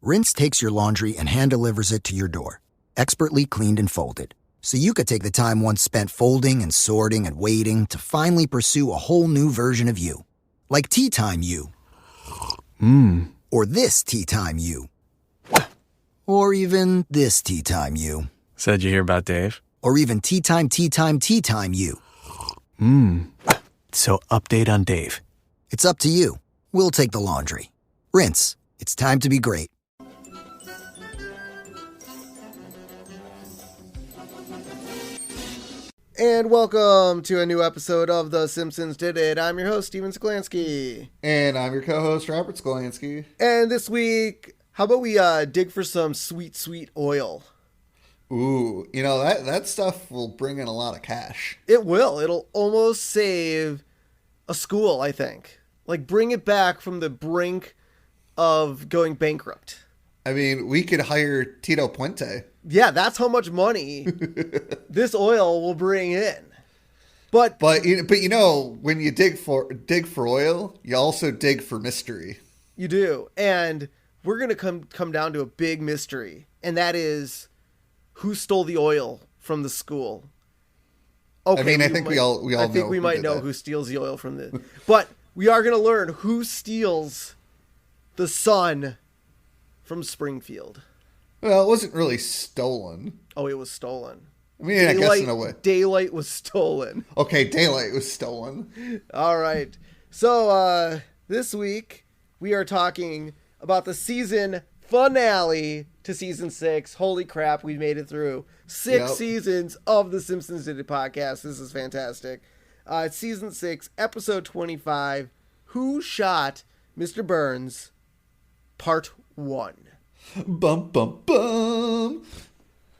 Rinse takes your laundry and hand-delivers it to your door, expertly cleaned and folded. So you could take the time once spent folding and sorting and waiting to finally pursue a whole new version of you. Like Tea Time You. Or this Tea Time You. Or even this Tea Time You. Said you hear about Dave? Or even Tea Time You. So update on Dave. It's up to you. We'll take the laundry. Rinse. It's time to be great. And welcome to a new episode of The Simpsons Did It. I'm your host, Steven Sklansky. And I'm your co-host, Robert Sklansky. And this week, how about we dig for some sweet, sweet oil? Ooh, you know, that stuff will bring in a lot of cash. It will. It'll almost save a school, I think. Like, bring it back from the brink of going bankrupt. I mean, we could hire Tito Puente. Yeah, that's how much money this oil will bring in. But you know, when you dig for oil, you also dig for mystery. You do. And we're going to come down to a big mystery, and that is who stole the oil from the school. Okay, I mean, I think we all know. I think we might know who steals the oil from the. But we are going to learn who steals the sun from Springfield. Well, it wasn't really stolen. Oh, it was stolen. I mean, I guess in a way. Daylight was stolen. Okay, daylight was stolen. All right. So this week we are talking about the season finale to season 6. Holy crap, we made it through 6 seasons of the Simpsons Did It podcast. This is fantastic. It's season 6, episode 25. Who Shot Mr. Burns? Part 1. Bum, bum, bum.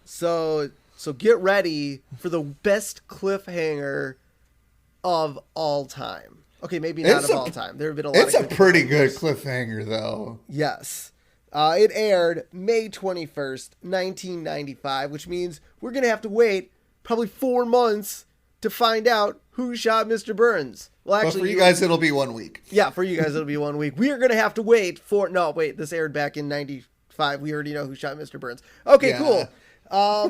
So get ready for the best cliffhanger of all time. Okay, maybe not of all time. There have been a lot of It's a pretty good cliffhanger, though. Yes. It aired May 21st, 1995, which means we're going to have to wait probably 4 months to find out who shot Mr. Burns. Well, actually, but for you guys, it'll be 1 week. Yeah, for you guys, it'll be 1 week. We are going to have to wait for... No, wait, this aired back in 95. We already know who shot Mr. Burns. Okay, yeah. Cool.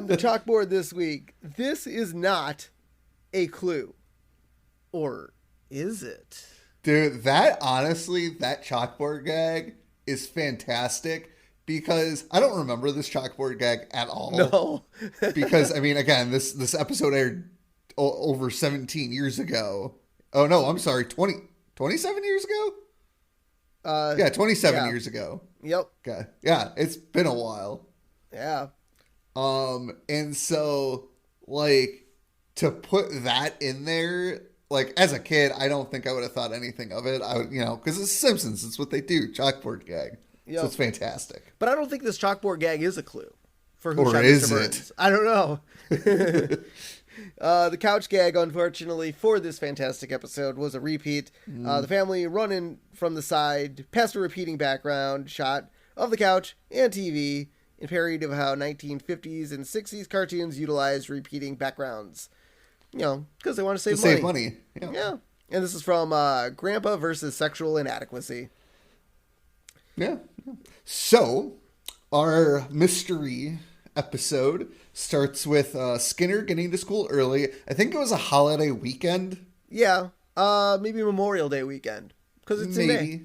The chalkboard this week. This is not a clue. Or is it? Dude, honestly, that chalkboard gag is fantastic because I don't remember this chalkboard gag at all. No. Because, I mean, again, this episode aired over 17 years ago. Oh, no, I'm sorry, 27 years ago? 27 years ago. Yep. Okay. Yeah, it's been a while. Yeah. And so, like, to put that in there, like, as a kid, I don't think I would have thought anything of it. I would, because it's Simpsons. It's what they do. Chalkboard gag. Yep. So it's fantastic. But I don't think this chalkboard gag is a clue for who or shot is Mr. it? Burns. I don't know. The couch gag, unfortunately, for this fantastic episode was a repeat. The family running from the side past a repeating background shot of the couch and TV in parody of how 1950s and 60s cartoons utilized repeating backgrounds. Because they want to save money. Yeah. And this is from Grandpa versus Sexual Inadequacy. Yeah. So, our mystery episode starts with Skinner getting to school early. I think it was a holiday weekend. Yeah. Maybe Memorial Day weekend. Because it's in May.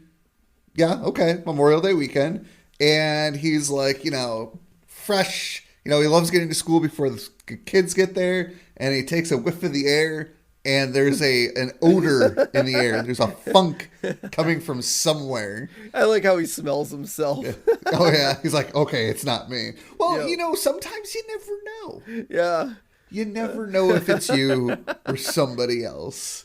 Yeah, okay. Memorial Day weekend. And he's like, fresh. He loves getting to school before the kids get there. And he takes a whiff of the air. And there's an odor in the air. There's a funk coming from somewhere. I like how he smells himself. Oh, yeah. He's like, okay, it's not me. Well, sometimes you never know. Yeah. You never know if it's you or somebody else.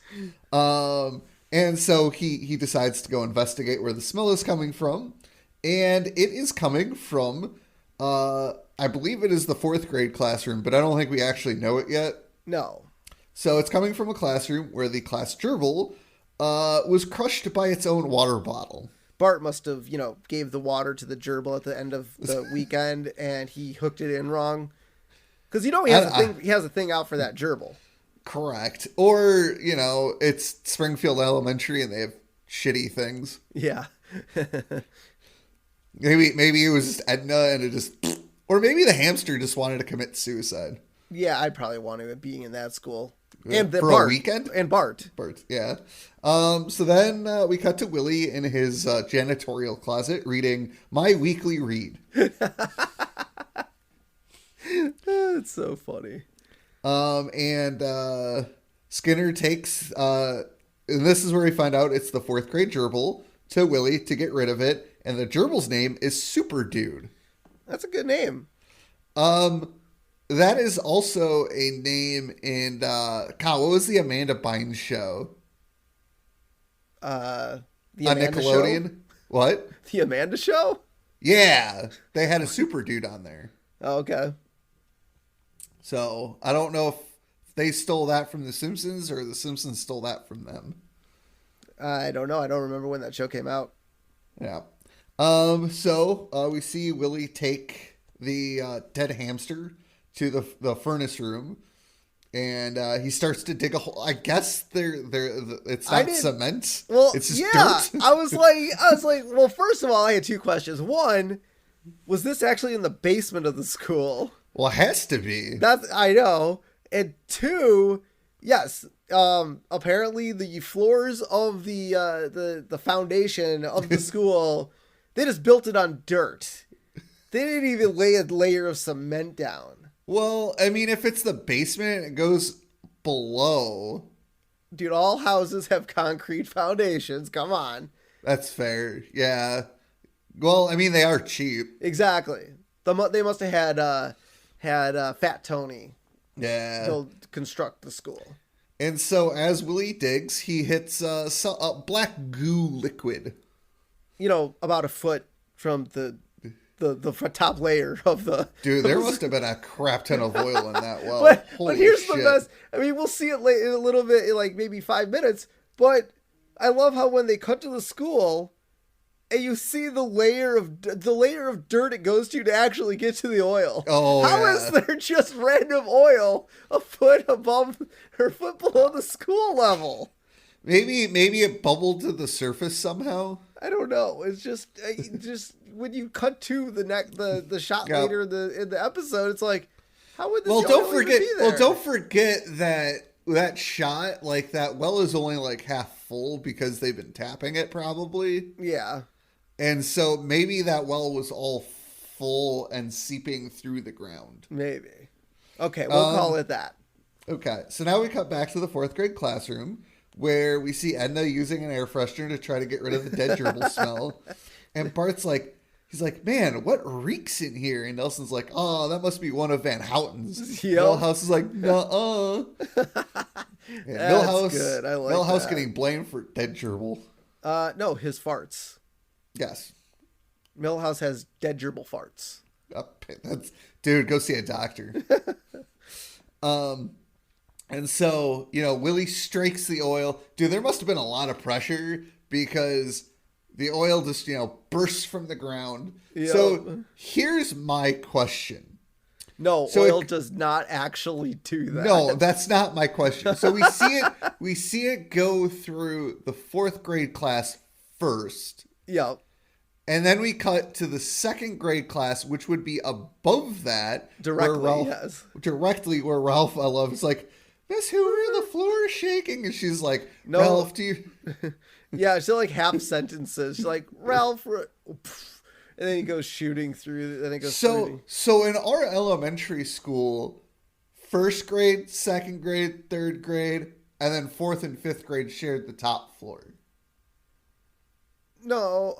And so he decides to go investigate where the smell is coming from. And it is coming from, I believe it is the 4th grade classroom, but I don't think we actually know it yet. No. So it's coming from a classroom where the class gerbil was crushed by its own water bottle. Bart must have, gave the water to the gerbil at the end of the weekend, and he hooked it in wrong. Because he has a thing out for that gerbil. Correct. Or, it's Springfield Elementary and they have shitty things. Yeah. Maybe it was just Edna and it just, or maybe the hamster just wanted to commit suicide. Yeah, I'd probably want to being in that school. And For Bart, a weekend? And Bart. Yeah. So then we cut to Willie in his janitorial closet reading My Weekly Read. It's so funny. And Skinner takes, and this is where we find out it's the 4th grade gerbil to Willie to get rid of it. And the gerbil's name is Super Dude. That's a good name. That is also a name in, Kyle, what was the Amanda Bynes show? The On Amanda Nickelodeon? Show? What? The Amanda Show? Yeah. They had a Super Dude on there. Oh, okay. So I don't know if they stole that from The Simpsons or The Simpsons stole that from them. I don't know. I don't remember when that show came out. Yeah. So we see Willie take the dead hamster to the furnace room, and he starts to dig a hole. I guess it's not cement. Well, it's just dirt. dirt. I was like, well, first of all, I had 2 questions. One, was this actually in the basement of the school? Well, it has to be. I know. And 2, yes. Apparently the floors of the foundation of the school, they just built it on dirt. They didn't even lay a layer of cement down. Well, I mean, if it's the basement, it goes below. Dude, all houses have concrete foundations. Come on. That's fair. Yeah. Well, I mean, they are cheap. Exactly. They must have had Fat Tony. Yeah. To construct the school. And so as Willie digs, he hits a black goo liquid. About a foot from the top layer of the... Dude, there must have been a crap ton of oil in that well. But here's the best. I mean, we'll see it in a little bit, in like maybe 5 minutes. But I love how when they cut to the school, and you see the layer of dirt it goes to actually get to the oil. Oh, How is there just random oil a foot above or foot below the school level? Maybe it bubbled to the surface somehow. I don't know. It's just when you cut to the shot later in the episode, it's like, how would this? Don't forget that shot, like that well is only like half full because they've been tapping it probably. Yeah. And so maybe that well was all full and seeping through the ground. Maybe. Okay, we'll call it that. Okay, so now we cut back to the 4th grade classroom where we see Edna using an air freshener to try to get rid of the dead gerbil smell. And Bart's like, he's like, man, what reeks in here? And Nelson's like, oh, that must be one of Van Houten's. Yep. Milhouse is like, nuh-uh. That's good. I like Milhouse that. getting blamed for dead gerbil. No, his farts. Yes. Milhouse has dead gerbil farts. Dude, go see a doctor. And so, Willie strikes the oil. Dude, there must have been a lot of pressure because the oil just, bursts from the ground. Yep. So here's my question. No, oil does not actually do that. No, that's not my question. So we see it go through the 4th grade class first. Yep. And then we cut to the 2nd grade class, which would be above that. Directly where Ralph, I love, is like, Miss Hoover, the floor is shaking. And she's like, no. Ralph, do you... Yeah, she's like half sentences. She's like, Ralph... And then he goes shooting through. Then it goes So in our elementary school, 1st grade, 2nd grade, 3rd grade, and then 4th and 5th grade shared the top floor. No.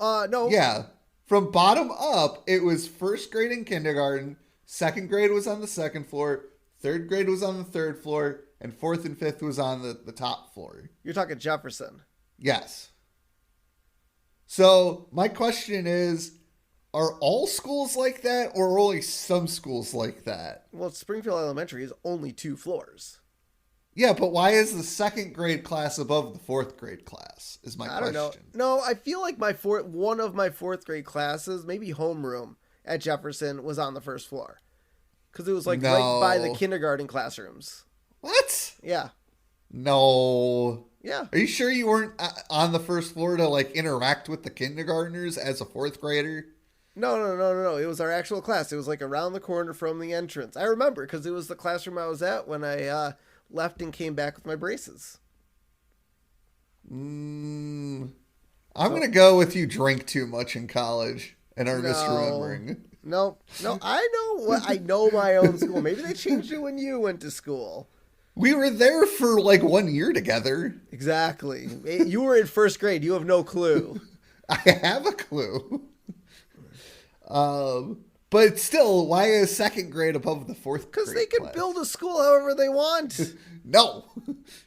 Yeah. From bottom up, it was 1st grade and kindergarten, 2nd grade was on the 2nd floor, 3rd grade was on the 3rd floor, and 4th and 5th was on the top floor. You're talking Jefferson. Yes. So my question is, are all schools like that or are only some schools like that? Well, Springfield Elementary is only 2 floors. Yeah, but why is the 2nd grade class above the 4th grade class is my question. I don't know. No, I feel like one of my 4th grade classes, maybe homeroom at Jefferson, was on the 1st floor. Because it was like right by the kindergarten classrooms. What? Yeah. No. Yeah. Are you sure you weren't on the 1st floor to like interact with the kindergartners as a 4th grader? No. It was our actual class. It was like around the corner from the entrance. I remember because it was the classroom I was at when I left and came back with my braces. I'm going to go with you drank too much in college and are misremembering. No. I know my own school. Maybe they changed it when you went to school. We were there for like 1 year together. Exactly. You were in first grade. You have no clue. I have a clue. But still, why is second grade above the fourth grade? Because they can build a school however they want. No.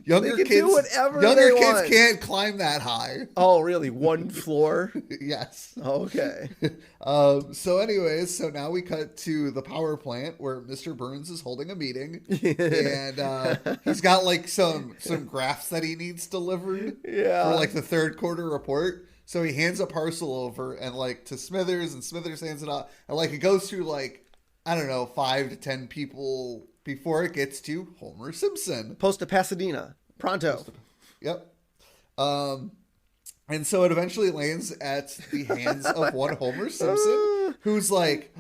Younger They can kids do whatever Younger they kids want. can't climb that high. Oh, really? One floor? Yes. Okay. So now we cut to the power plant where Mr. Burns is holding a meeting. And he's got like some graphs that he needs delivered for like the third quarter report. So he hands a parcel over and like to Smithers, and Smithers hands it out. And like it goes through like, I don't know, 5 to 10 people before it gets to Homer Simpson. Post to Pasadena. Pronto. Yep. And so it eventually lands at the hands of one Homer Simpson, who's like,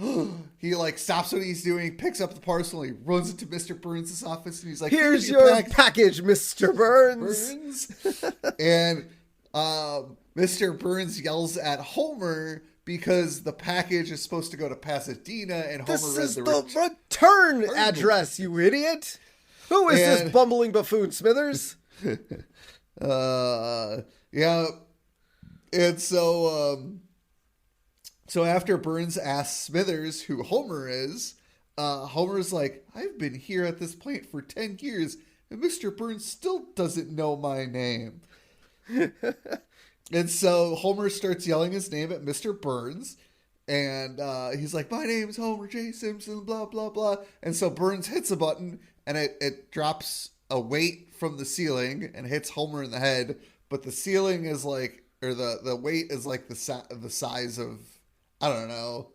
he like stops what he's doing, picks up the parcel, and he runs into Mr. Burns' office, and he's like, Here's your package, Mr. Burns. And Mr. Burns yells at Homer because the package is supposed to go to Pasadena, and Homer This read is the return address, you idiot. Who is this bumbling buffoon, Smithers? Yeah. And so after Burns asks Smithers who Homer is, Homer's like, I've been here at this plant for 10 years, and Mr. Burns still doesn't know my name. And so Homer starts yelling his name at Mr. Burns, and he's like, my name's Homer J. Simpson, blah, blah, blah. And so Burns hits a button, and it drops a weight from the ceiling and hits Homer in the head, but the ceiling is like, or the weight is like the size of, I don't know,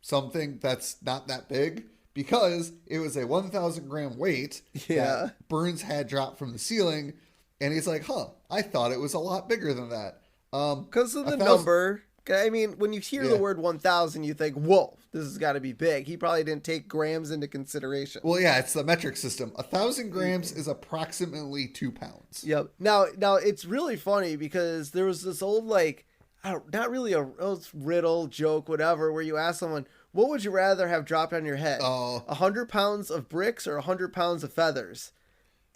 something that's not that big, because it was a 1,000 gram weight that Burns had dropped from the ceiling. And he's like, I thought it was a lot bigger than that. Because of the number. I mean, when you hear the word 1,000, you think, whoa, this has got to be big. He probably didn't take grams into consideration. Well, yeah, it's the metric system. 1,000 grams is approximately 2 pounds. Yep. Now it's really funny because there was this old, like, not really a riddle, joke, whatever, where you ask someone, what would you rather have dropped on your head? 100 pounds of bricks or 100 pounds of feathers?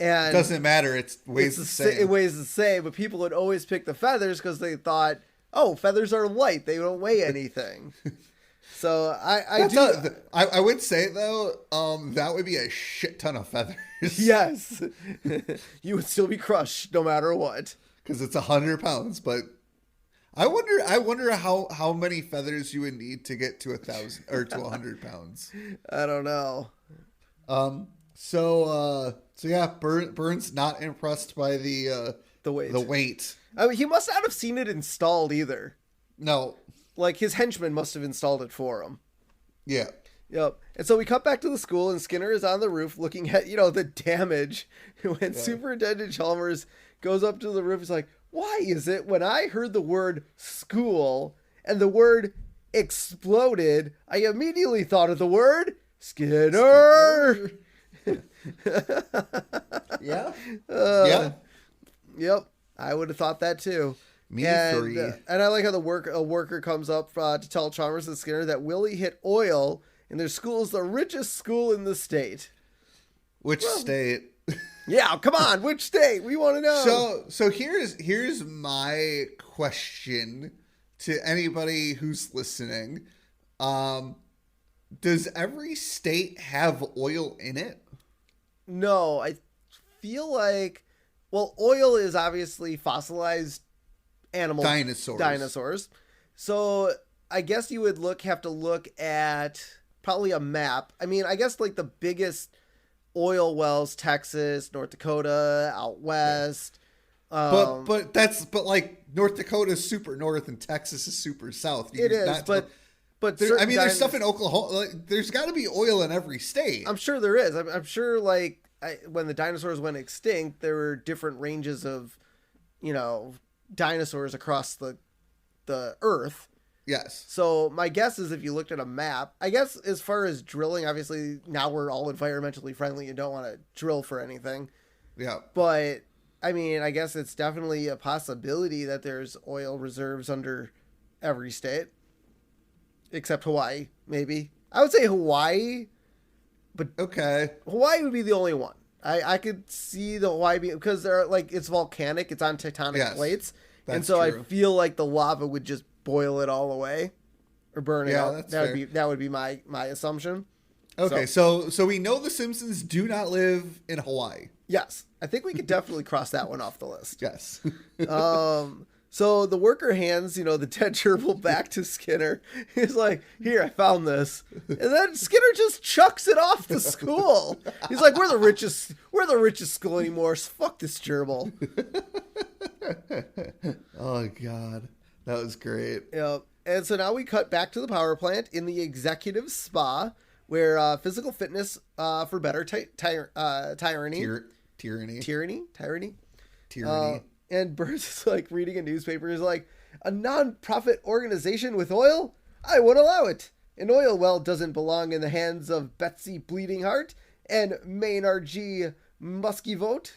And it doesn't matter. It weighs the same. It weighs the same, but people would always pick the feathers because they thought, oh, feathers are light. They don't weigh anything. So I would say, though, that would be a shit ton of feathers. Yes. You would still be crushed no matter what. Because it's 100 pounds. But I wonder how many feathers you would need to get to 1,000 or to 100 pounds. I don't know. So yeah, Burns not impressed by the weight. The weight. I mean, he must not have seen it installed either. No. Like his henchman must have installed it for him. Yeah. Yep. And so we cut back to the school, and Skinner is on the roof looking at, the damage. When Superintendent Chalmers goes up to the roof, he's like, why is it when I heard the word school and the word exploded, I immediately thought of the word Skinner. Yeah. Yep. I would have thought that too. Me three. And I like how a worker comes up to tell Chalmers and Skinner that Willie hit oil and their school is the richest school in the state. Which state? Yeah, come on, which state? We want to know. So here's my question to anybody who's listening. Does every state have oil in it? No, I feel like, oil is obviously fossilized animal dinosaurs. So I guess you would have to look at probably a map. I mean, I guess like the biggest oil wells, Texas, North Dakota, out west. But like North Dakota is super north and Texas is super south. There's stuff in Oklahoma. Like, there's got to be oil in every state. I'm sure there is. I'm sure when the dinosaurs went extinct, there were different ranges of, dinosaurs across the earth. Yes. So my guess is if you looked at a map, I guess as far as drilling, obviously now we're all environmentally friendly and don't want to drill for anything. Yeah. But I mean, I guess it's definitely a possibility that there's oil reserves under every state, except Hawaii, maybe. I would say Hawaii, but Okay. Hawaii would be the only one. I could see the Hawaii because they're like it's volcanic, it's on tectonic plates, and so true. I feel like the lava would just boil it all away or burn it out. That's That would be my assumption. Okay, so we know the Simpsons do not live in Hawaii. Yes, I think we could definitely cross that one off the list. Yes. So the worker hands, the dead gerbil back to Skinner. He's like, "Here, I found this," and then Skinner just chucks it off the school. He's like, "We're the richest school anymore. So fuck this gerbil." Oh God, that was great. Yep. And so now we cut back to the power plant in the executive spa, where physical fitness for better tyranny. And Burns is like reading a newspaper. He's like, "A non-profit organization with oil? I won't allow it. An oil well doesn't belong in the hands of Betsy Bleeding Heart and Maynard G. Muskie-Vote."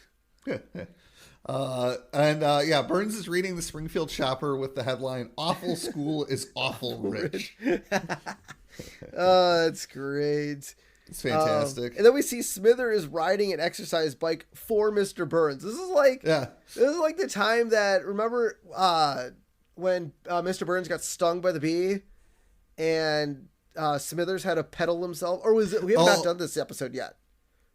Burns is reading the Springfield Shopper with the headline, "Awful school is awful rich." Oh, that's great. It's fantastic. And then we see Smithers riding an exercise bike for Mr. Burns. This is like the time that, remember when Mr. Burns got stung by the bee and Smithers had to pedal himself? Or we have not done this episode yet.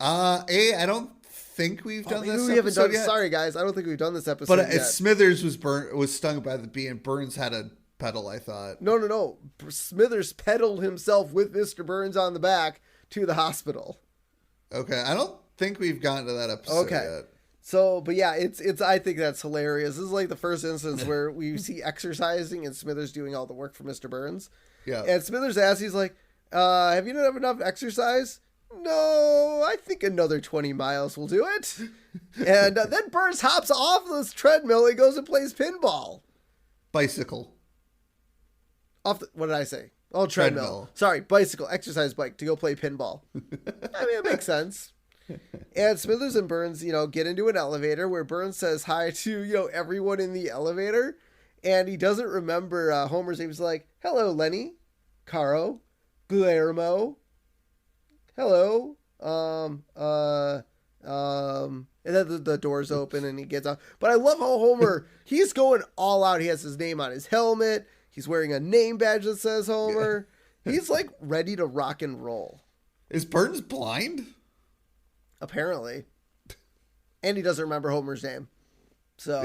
I don't think we've done this we haven't done yet. Sorry, guys. I don't think we've done this episode But yet. Smithers was stung by the bee and Burns had a pedal, I thought. No. Smithers pedaled himself with Mr. Burns on the back to the hospital. Okay, I don't think we've gotten to that episode yet. So, but yeah, it's. I think that's hilarious. This is like the first instance where we see exercising and Smithers doing all the work for Mr. Burns. Yeah. And Smithers asks, he's like, "Have you done enough exercise?" "No, I think another 20 miles will do it." And then Burns hops off this treadmill. He goes and plays pinball. Bicycle. What did I say? Oh, treadmill. Sorry, bicycle, exercise bike to go play pinball. I mean, it makes sense. And Smithers and Burns, get into an elevator where Burns says hi to, everyone in the elevator. And he doesn't remember Homer's name. He's like, "Hello, Lenny, Caro, Guillermo. Hello." And then the doors open and he gets out. But I love how Homer, he's going all out. He has his name on his helmet. He's wearing a name badge that says Homer. Yeah. He's like ready to rock and roll. Is Burns blind? Apparently. And he doesn't remember Homer's name. So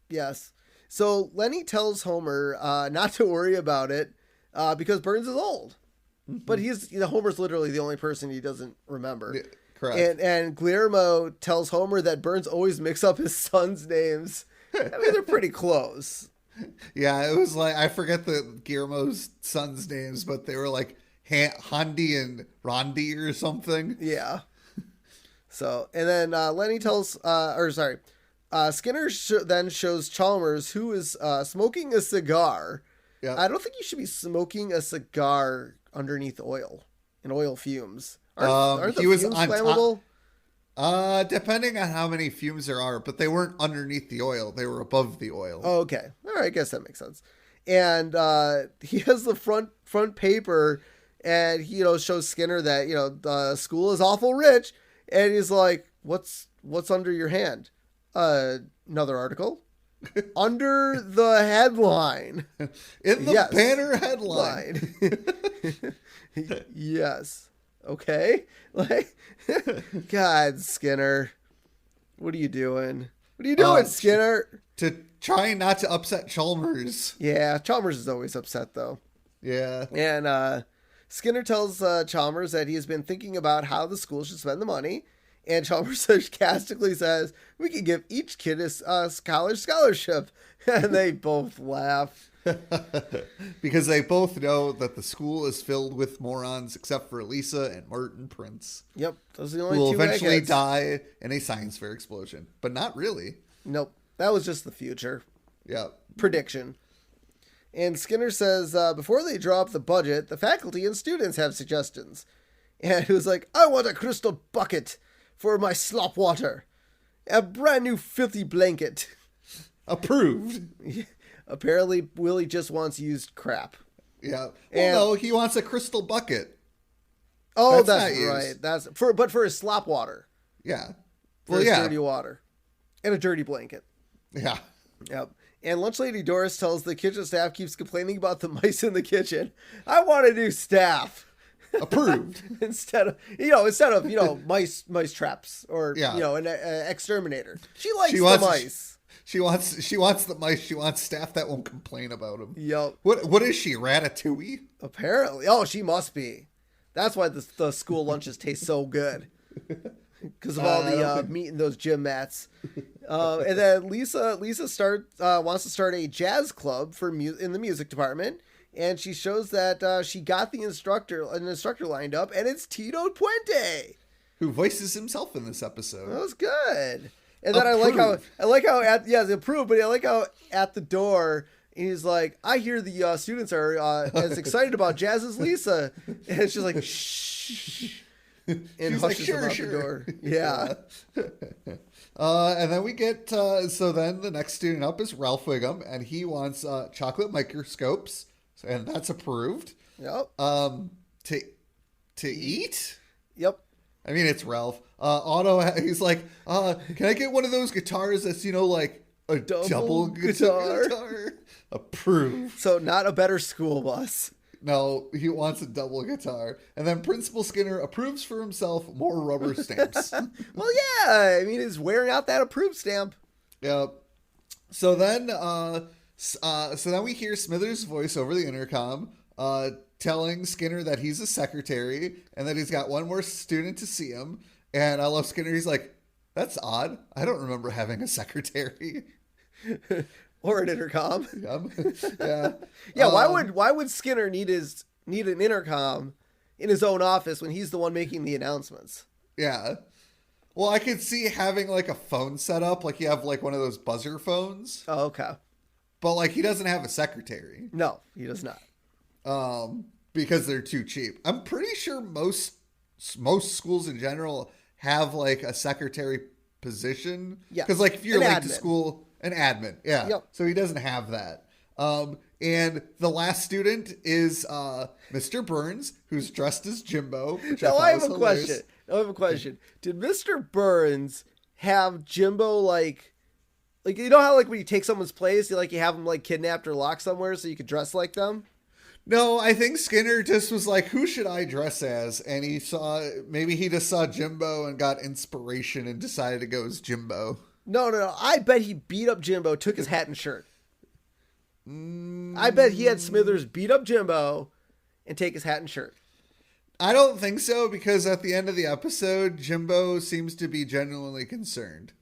yes. So Lenny tells Homer not to worry about it because Burns is old. Mm-hmm. But Homer's literally the only person he doesn't remember. Yeah, correct. And Guillermo tells Homer that Burns always mix up his son's names. I mean, they're pretty close. Yeah, it was like, I forget Guillermo's son's names, but they were like Handy and Rondi or something. Yeah. So, and then Lenny tells, Skinner then shows Chalmers, who is smoking a cigar. Yeah. I don't think you should be smoking a cigar underneath oil and oil fumes. Aren't the fumes flammable? Depending on how many fumes there are, but they weren't underneath the oil. They were above the oil. Oh, okay. All right. I guess that makes sense. And he has the front paper and he, shows Skinner that, the school is awful rich. And he's like, what's under your hand? Another article under the headline. In the banner headline. Yes. Okay. Like, God, Skinner, what are you doing? What are you doing, Skinner? To try not to upset Chalmers. Yeah, Chalmers is always upset though. Yeah. And Skinner tells Chalmers that he has been thinking about how the school should spend the money. And Chalmers sarcastically says, "We could give each kid a college scholarship." And they both laugh. Because they both know that the school is filled with morons except for Lisa and Martin Prince. Yep, those are the only who will two eventually eggheads. die in a science fair explosion. But not really. Nope, that was just the future. Yeah. Prediction. And Skinner says, before they draw up the budget, the faculty and students have suggestions. And it was like, I want a crystal bucket for my slop water. A brand new filthy blanket. Approved. Apparently, Willie just wants used crap. Yeah. Well, And- no, he wants a crystal bucket. Oh, That's that's not right. used. That's for his slop water. Yeah. For Well, his yeah. dirty water. And a dirty blanket. Yeah. Yep. And Lunch Lady Doris tells the kitchen staff keeps complaining about the mice in the kitchen. I want a new staff. Approved. instead of mice traps or Yeah. an exterminator. She likes She the wants- mice. She wants the mice. She wants staff that won't complain about them. Yep. What is she, Ratatouille? Apparently. Oh, she must be. That's why the school lunches taste so good. Because of all the meat in those gym mats. And then Lisa wants to start a jazz club in the music department. And she shows that she got an instructor lined up, and it's Tito Puente. Who voices himself in this That episode? was good. And then Approved. I like how it's approved, but I like how at the door he's like, I hear the students are as excited about jazz as Lisa, and it's just like shh, and She's like, hushes sure, him out sure. the door. Yeah. And then we get so then the next student up is Ralph Wiggum, and he wants chocolate microscopes, and that's approved. Yep. To eat. Yep. I mean, it's Ralph. Otto, he's like, can I get one of those guitars that's, like a double guitar? guitar? Approved. So not a better school bus. No, he wants a double guitar. And then Principal Skinner approves for himself more rubber stamps. Well, yeah. I mean, he's wearing out that approved stamp. Yep. So then we hear Smithers' voice over the intercom, telling Skinner that he's a secretary and that he's got one more student to see him. And I love Skinner. He's like, that's odd. I don't remember having a secretary. Or an intercom. Yeah. Yeah, why would Skinner need an intercom in his own office when he's the one making the announcements? Yeah. Well, I could see having like a phone set up, like you have like one of those buzzer phones, Oh, okay. but like he doesn't have a secretary. No, he does not. Because they're too cheap. I'm pretty sure most schools in general have like a secretary position. Yeah. Because like if you're An late to admin. school, an admin. Yeah. Yep. So he doesn't have that. And the last student is Mr. Burns, who's dressed as Jimbo. Which Now thought I have was a hilarious. question. I have a question. Did Mr. Burns have Jimbo like you know how like when you take someone's place, you have them like kidnapped or locked somewhere so you could dress like them? No, I think Skinner just was like, who should I dress as? And he just saw Jimbo and got inspiration and decided to go as Jimbo. No. I bet he beat up Jimbo, took his hat and shirt. I bet he had Smithers beat up Jimbo and take his hat and shirt. I don't think so, because at the end of the episode, Jimbo seems to be genuinely concerned.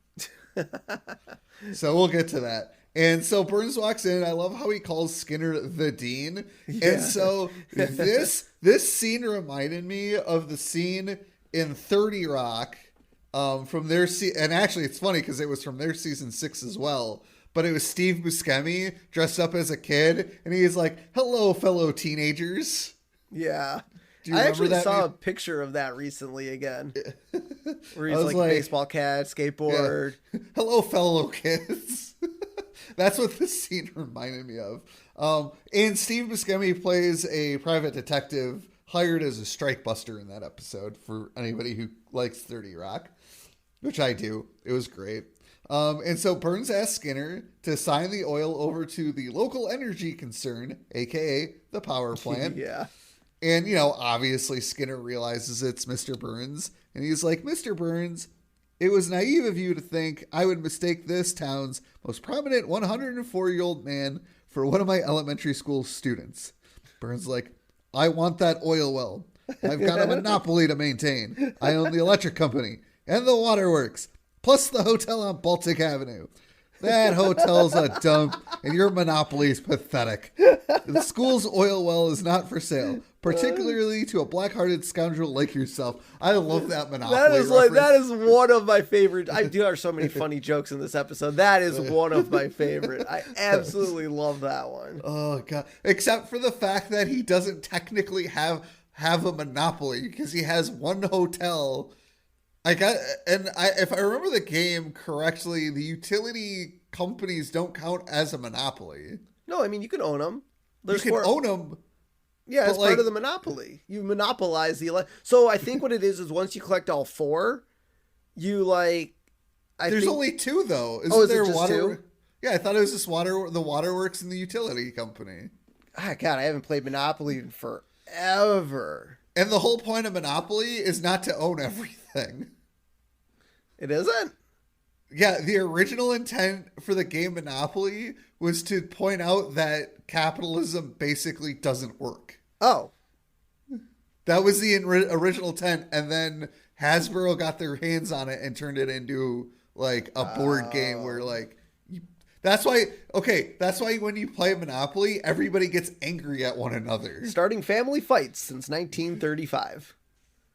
So we'll get to that. And so Burns walks in. I love how he calls Skinner the dean. Yeah. And so this scene reminded me of the scene in 30 Rock from their and actually it's funny because it was from their season 6 as well. But it was Steve Buscemi dressed up as a kid, and he's like, "Hello, fellow teenagers." Yeah. Do you I remember actually that? saw a picture of that recently again. Where I he's was like baseball cat, skateboard. Yeah. Hello, fellow kids. That's what this scene reminded me of. And Steve Buscemi plays a private detective hired as a strike buster in that episode for anybody who likes 30 Rock, which I do. It was great. And so Burns asked Skinner to sign the oil over to the local energy concern, aka the power plant. Yeah. And, obviously Skinner realizes it's Mr. Burns. And he's like, Mr. Burns, it was naive of you to think I would mistake this town's most prominent 104-year-old man for one of my elementary school students. Burns like, I want that oil well. I've got a monopoly to maintain. I own the electric company and the waterworks, plus the hotel on Baltic Avenue. That hotel's a dump, and your monopoly is pathetic. The school's oil well is not for sale, particularly to a black-hearted scoundrel like yourself. I love that monopoly reference. That is one of my favorite. There are so many funny jokes in this episode. That is one of my favorite. I absolutely love that one. Oh god! Except for the fact that he doesn't technically have a monopoly because he has one hotel. If I remember the game correctly, the utility companies don't count as a monopoly. No, I mean you can own them. You can own them. Yeah, it's part of the monopoly. You monopolize the So I think what it is once you collect all four, you There's only two though. Is there just water? Two? Yeah, I thought it was just the waterworks and the utility company. God, I haven't played Monopoly in forever. And the whole point of Monopoly is not to own everything. It isn't? Yeah, the original intent for the game Monopoly was to point out that capitalism basically doesn't work. Oh. That was the original intent, and then Hasbro got their hands on it and turned it into a board game where that's why when you play Monopoly, everybody gets angry at one another. Starting family fights since 1935.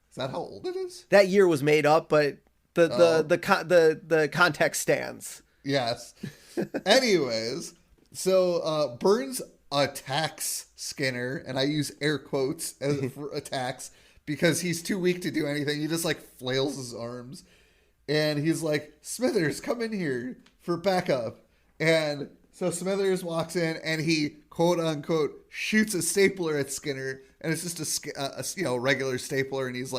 Is that how old it is? That year was made up, but the context stands. Yes. Anyways, so Burns attacks Skinner, and I use air quotes for attacks because he's too weak to do anything. He just flails his arms, and he's like, "Smithers, come in here for backup." And so Smithers walks in, and he quote unquote shoots a stapler at Skinner, and it's just a regular stapler, and he's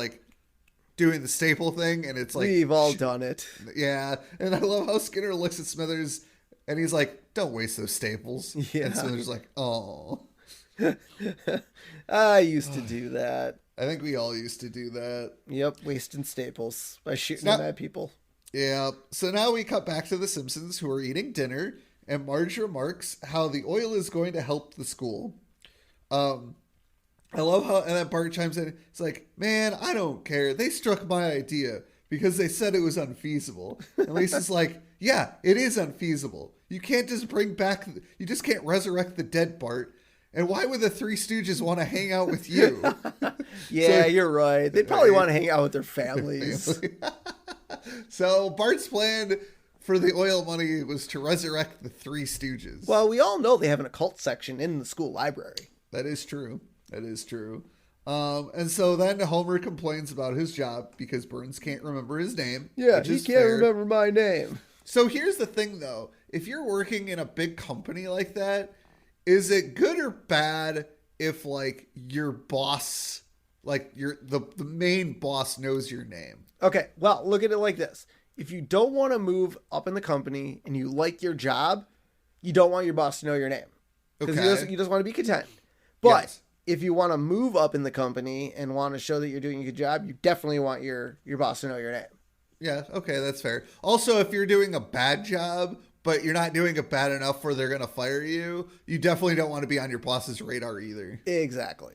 doing the staple thing, and it's we've all done it. Yeah, and I love how Skinner looks at Smithers, and he's like, "Don't waste those staples." Yeah. And Smithers like, "Oh." I used to do that. I think we all used to do that. Yep, wasting staples by shooting them at people. Yeah. So now we cut back to the Simpsons, who are eating dinner, and Marge remarks how the oil is going to help the school. I love how, and then Bart chimes in. It's like, "Man, I don't care. They struck my idea because they said it was unfeasible." And Lisa's like, "Yeah, it is unfeasible. You can't just you just can't resurrect the dead, Bart. And why would the Three Stooges want to hang out with you?" Yeah, you're right. They'd probably want to hang out with their families. So Bart's plan for the oil money was to resurrect the Three Stooges. Well, we all know they have an occult section in the school library. That is true. And so then Homer complains about his job because Burns can't remember his name. Yeah, he can't remember my name. So here's the thing, though. If you're working in a big company like that, is it good or bad if your boss, the main boss knows your name? Okay, well, look at it like this. If you don't want to move up in the company and you like your job, you don't want your boss to know your name. Because you just want to be content. But yes, if you want to move up in the company and want to show that you're doing a good job, you definitely want your boss to know your name. Yeah, okay, that's fair. Also, if you're doing a bad job, but you're not doing it bad enough where they're going to fire you, you definitely don't want to be on your boss's radar either. Exactly.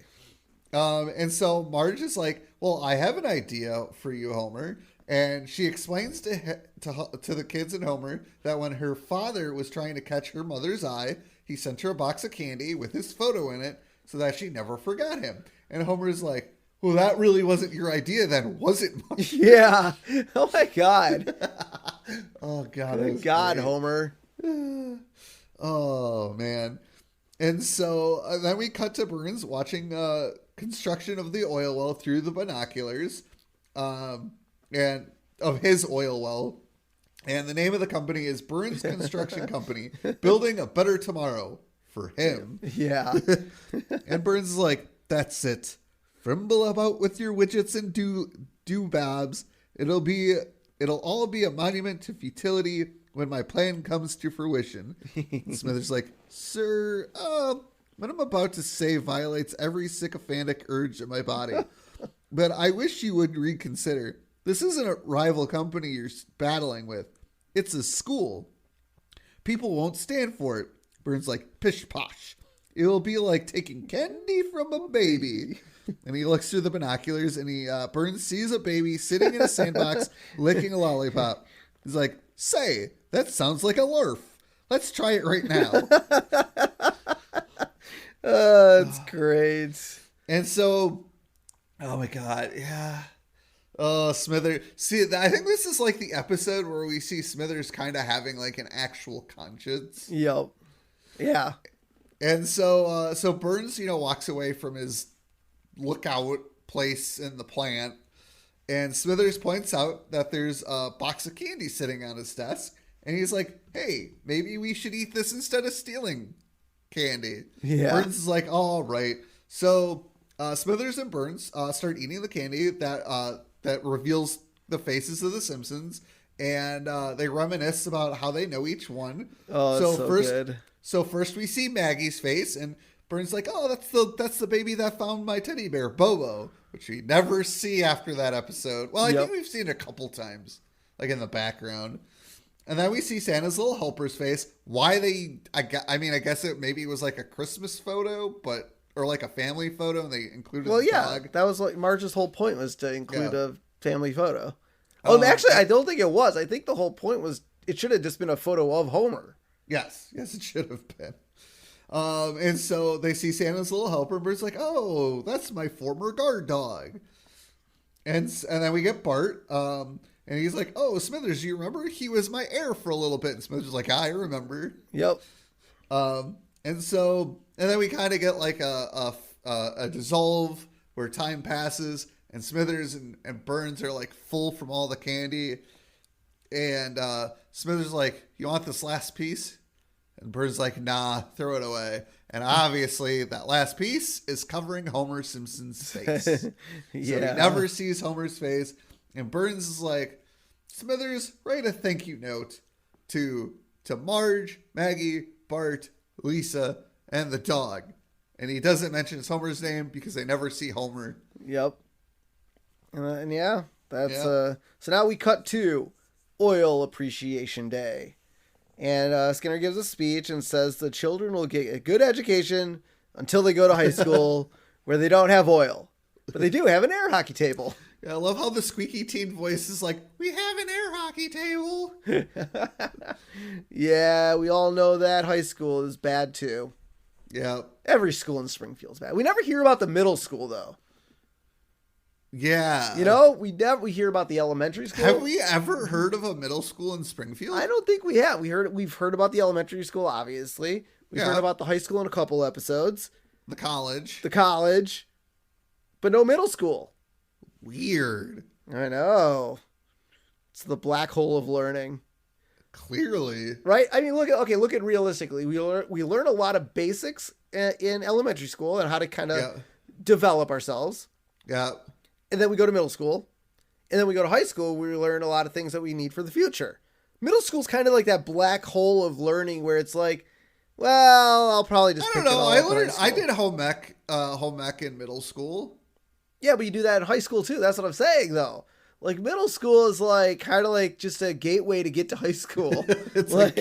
And so Marge is like, "Well, I have an idea for you, Homer." And she explains to the kids and Homer that when her father was trying to catch her mother's eye, he sent her a box of candy with his photo in it so that she never forgot him. And Homer's like, "Well, that really wasn't your idea then, was it, Mom?" Yeah. Oh, my God. Oh, God. Good God, great. Homer. Oh, man. And so then we cut to Burns watching construction of the oil well through the binoculars, and of his oil well. And the name of the company is Burns Construction Company, building a better tomorrow for him. Yeah. And Burns is like, "That's it. Frimble about with your widgets and do-babs. It'll all be a monument to futility when my plan comes to fruition." Smithers like, "Sir, what I'm about to say violates every sycophantic urge in my body. But I wish you would reconsider. This isn't a rival company you're battling with. It's a school. People won't stand for it." Burns like, "Pish posh. It'll be like taking candy from a baby." And he looks through the binoculars, and Burns sees a baby sitting in a sandbox licking a lollipop. He's like, say, that sounds like a LARF. Let's try it right now. It's great. And so, oh my God, yeah. Oh, Smithers. See, I think this is like the episode where we see Smithers kind of having like an actual conscience. Yep. Yeah. And so Burns, walks away from his lookout place in the plant, and Smithers points out that there's a box of candy sitting on his desk, and he's like, hey, maybe we should eat this instead of stealing candy. Yeah. Burns is like, all right. So Smithers and Burns start eating the candy that reveals the faces of the Simpsons, and they reminisce about how they know each one. Oh, that's so good. So first we see Maggie's face, and Burns like, oh, that's the baby that found my teddy bear, Bobo, which we never see after that episode. Well, I think we've seen it a couple times, like in the background. And then we see Santa's little helper's face. Why I guess maybe it was like a Christmas photo, or like a family photo, and they included the dog. That was like Marge's whole point, was to include a family photo. Actually, I don't think it was. I think the whole point was it should have just been a photo of Homer. Yes, it should have been. And so they see Santa's little helper, and Bert's like, oh, that's my former guard dog. And then we get Bart, and he's like, oh, Smithers, you remember? He was my heir for a little bit. And Smithers is like, I remember. Yep. And then we kind of get like a dissolve where time passes, and Smithers and Burns are like full from all the candy. And Smithers is like, you want this last piece? And Burns is like, nah, throw it away. And obviously that last piece is covering Homer Simpson's face. So he never sees Homer's face. And Burns is like, Smithers, write a thank you note to Marge, Maggie, Bart, Lisa, and the dog. And he doesn't mention Homer's name because they never see Homer. Yep. So now we cut to Oil Appreciation Day. And Skinner gives a speech and says the children will get a good education until they go to high school where they don't have oil. But they do have an air hockey table. Yeah, I love how the squeaky teen voice is like, we have an air hockey table. Yeah, we all know that high school is bad too. Yeah. Every school in Springfield's bad. We never hear about the middle school though. Yeah. We hear about the elementary school. Have we ever heard of a middle school in Springfield? I don't think we have. We've heard about the elementary school, obviously. We've heard about the high school in a couple episodes. The college. But no middle school. Weird. I know. It's the black hole of learning. Clearly. Right? I mean, look at realistically. We learn a lot of basics in elementary school and how to kind of develop ourselves. Yeah. And then we go to middle school. And then we go to high school. We learn a lot of things that we need for the future. Middle school's kind of like that black hole of learning where it's like, well, I'll probably just pick it all up. I did home ec in middle school. Yeah, but you do that in high school too. That's what I'm saying, though. Like middle school is like kind of like just a gateway to get to high school. It's like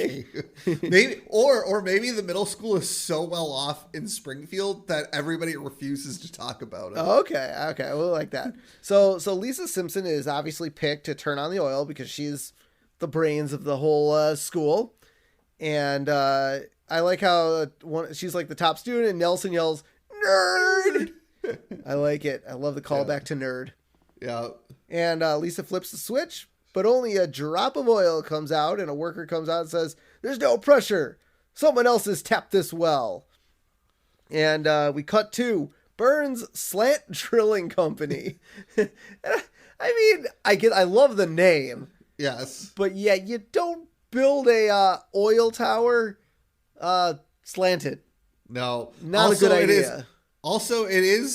maybe or maybe the middle school is so well off in Springfield that everybody refuses to talk about it. Oh, okay, we'll like that. So Lisa Simpson is obviously picked to turn on the oil because she's the brains of the whole school, and I like how she's like the top student, and Nelson yells "nerd." I like it. I love the callback to nerd. Yeah. And Lisa flips the switch, but only a drop of oil comes out, and a worker comes out and says, "There's no pressure. Someone else has tapped this well." And we cut to Burns Slant Drilling Company. I mean, I love the name. Yes. But yeah, you don't build a oil tower slanted. No. Not also, a good idea.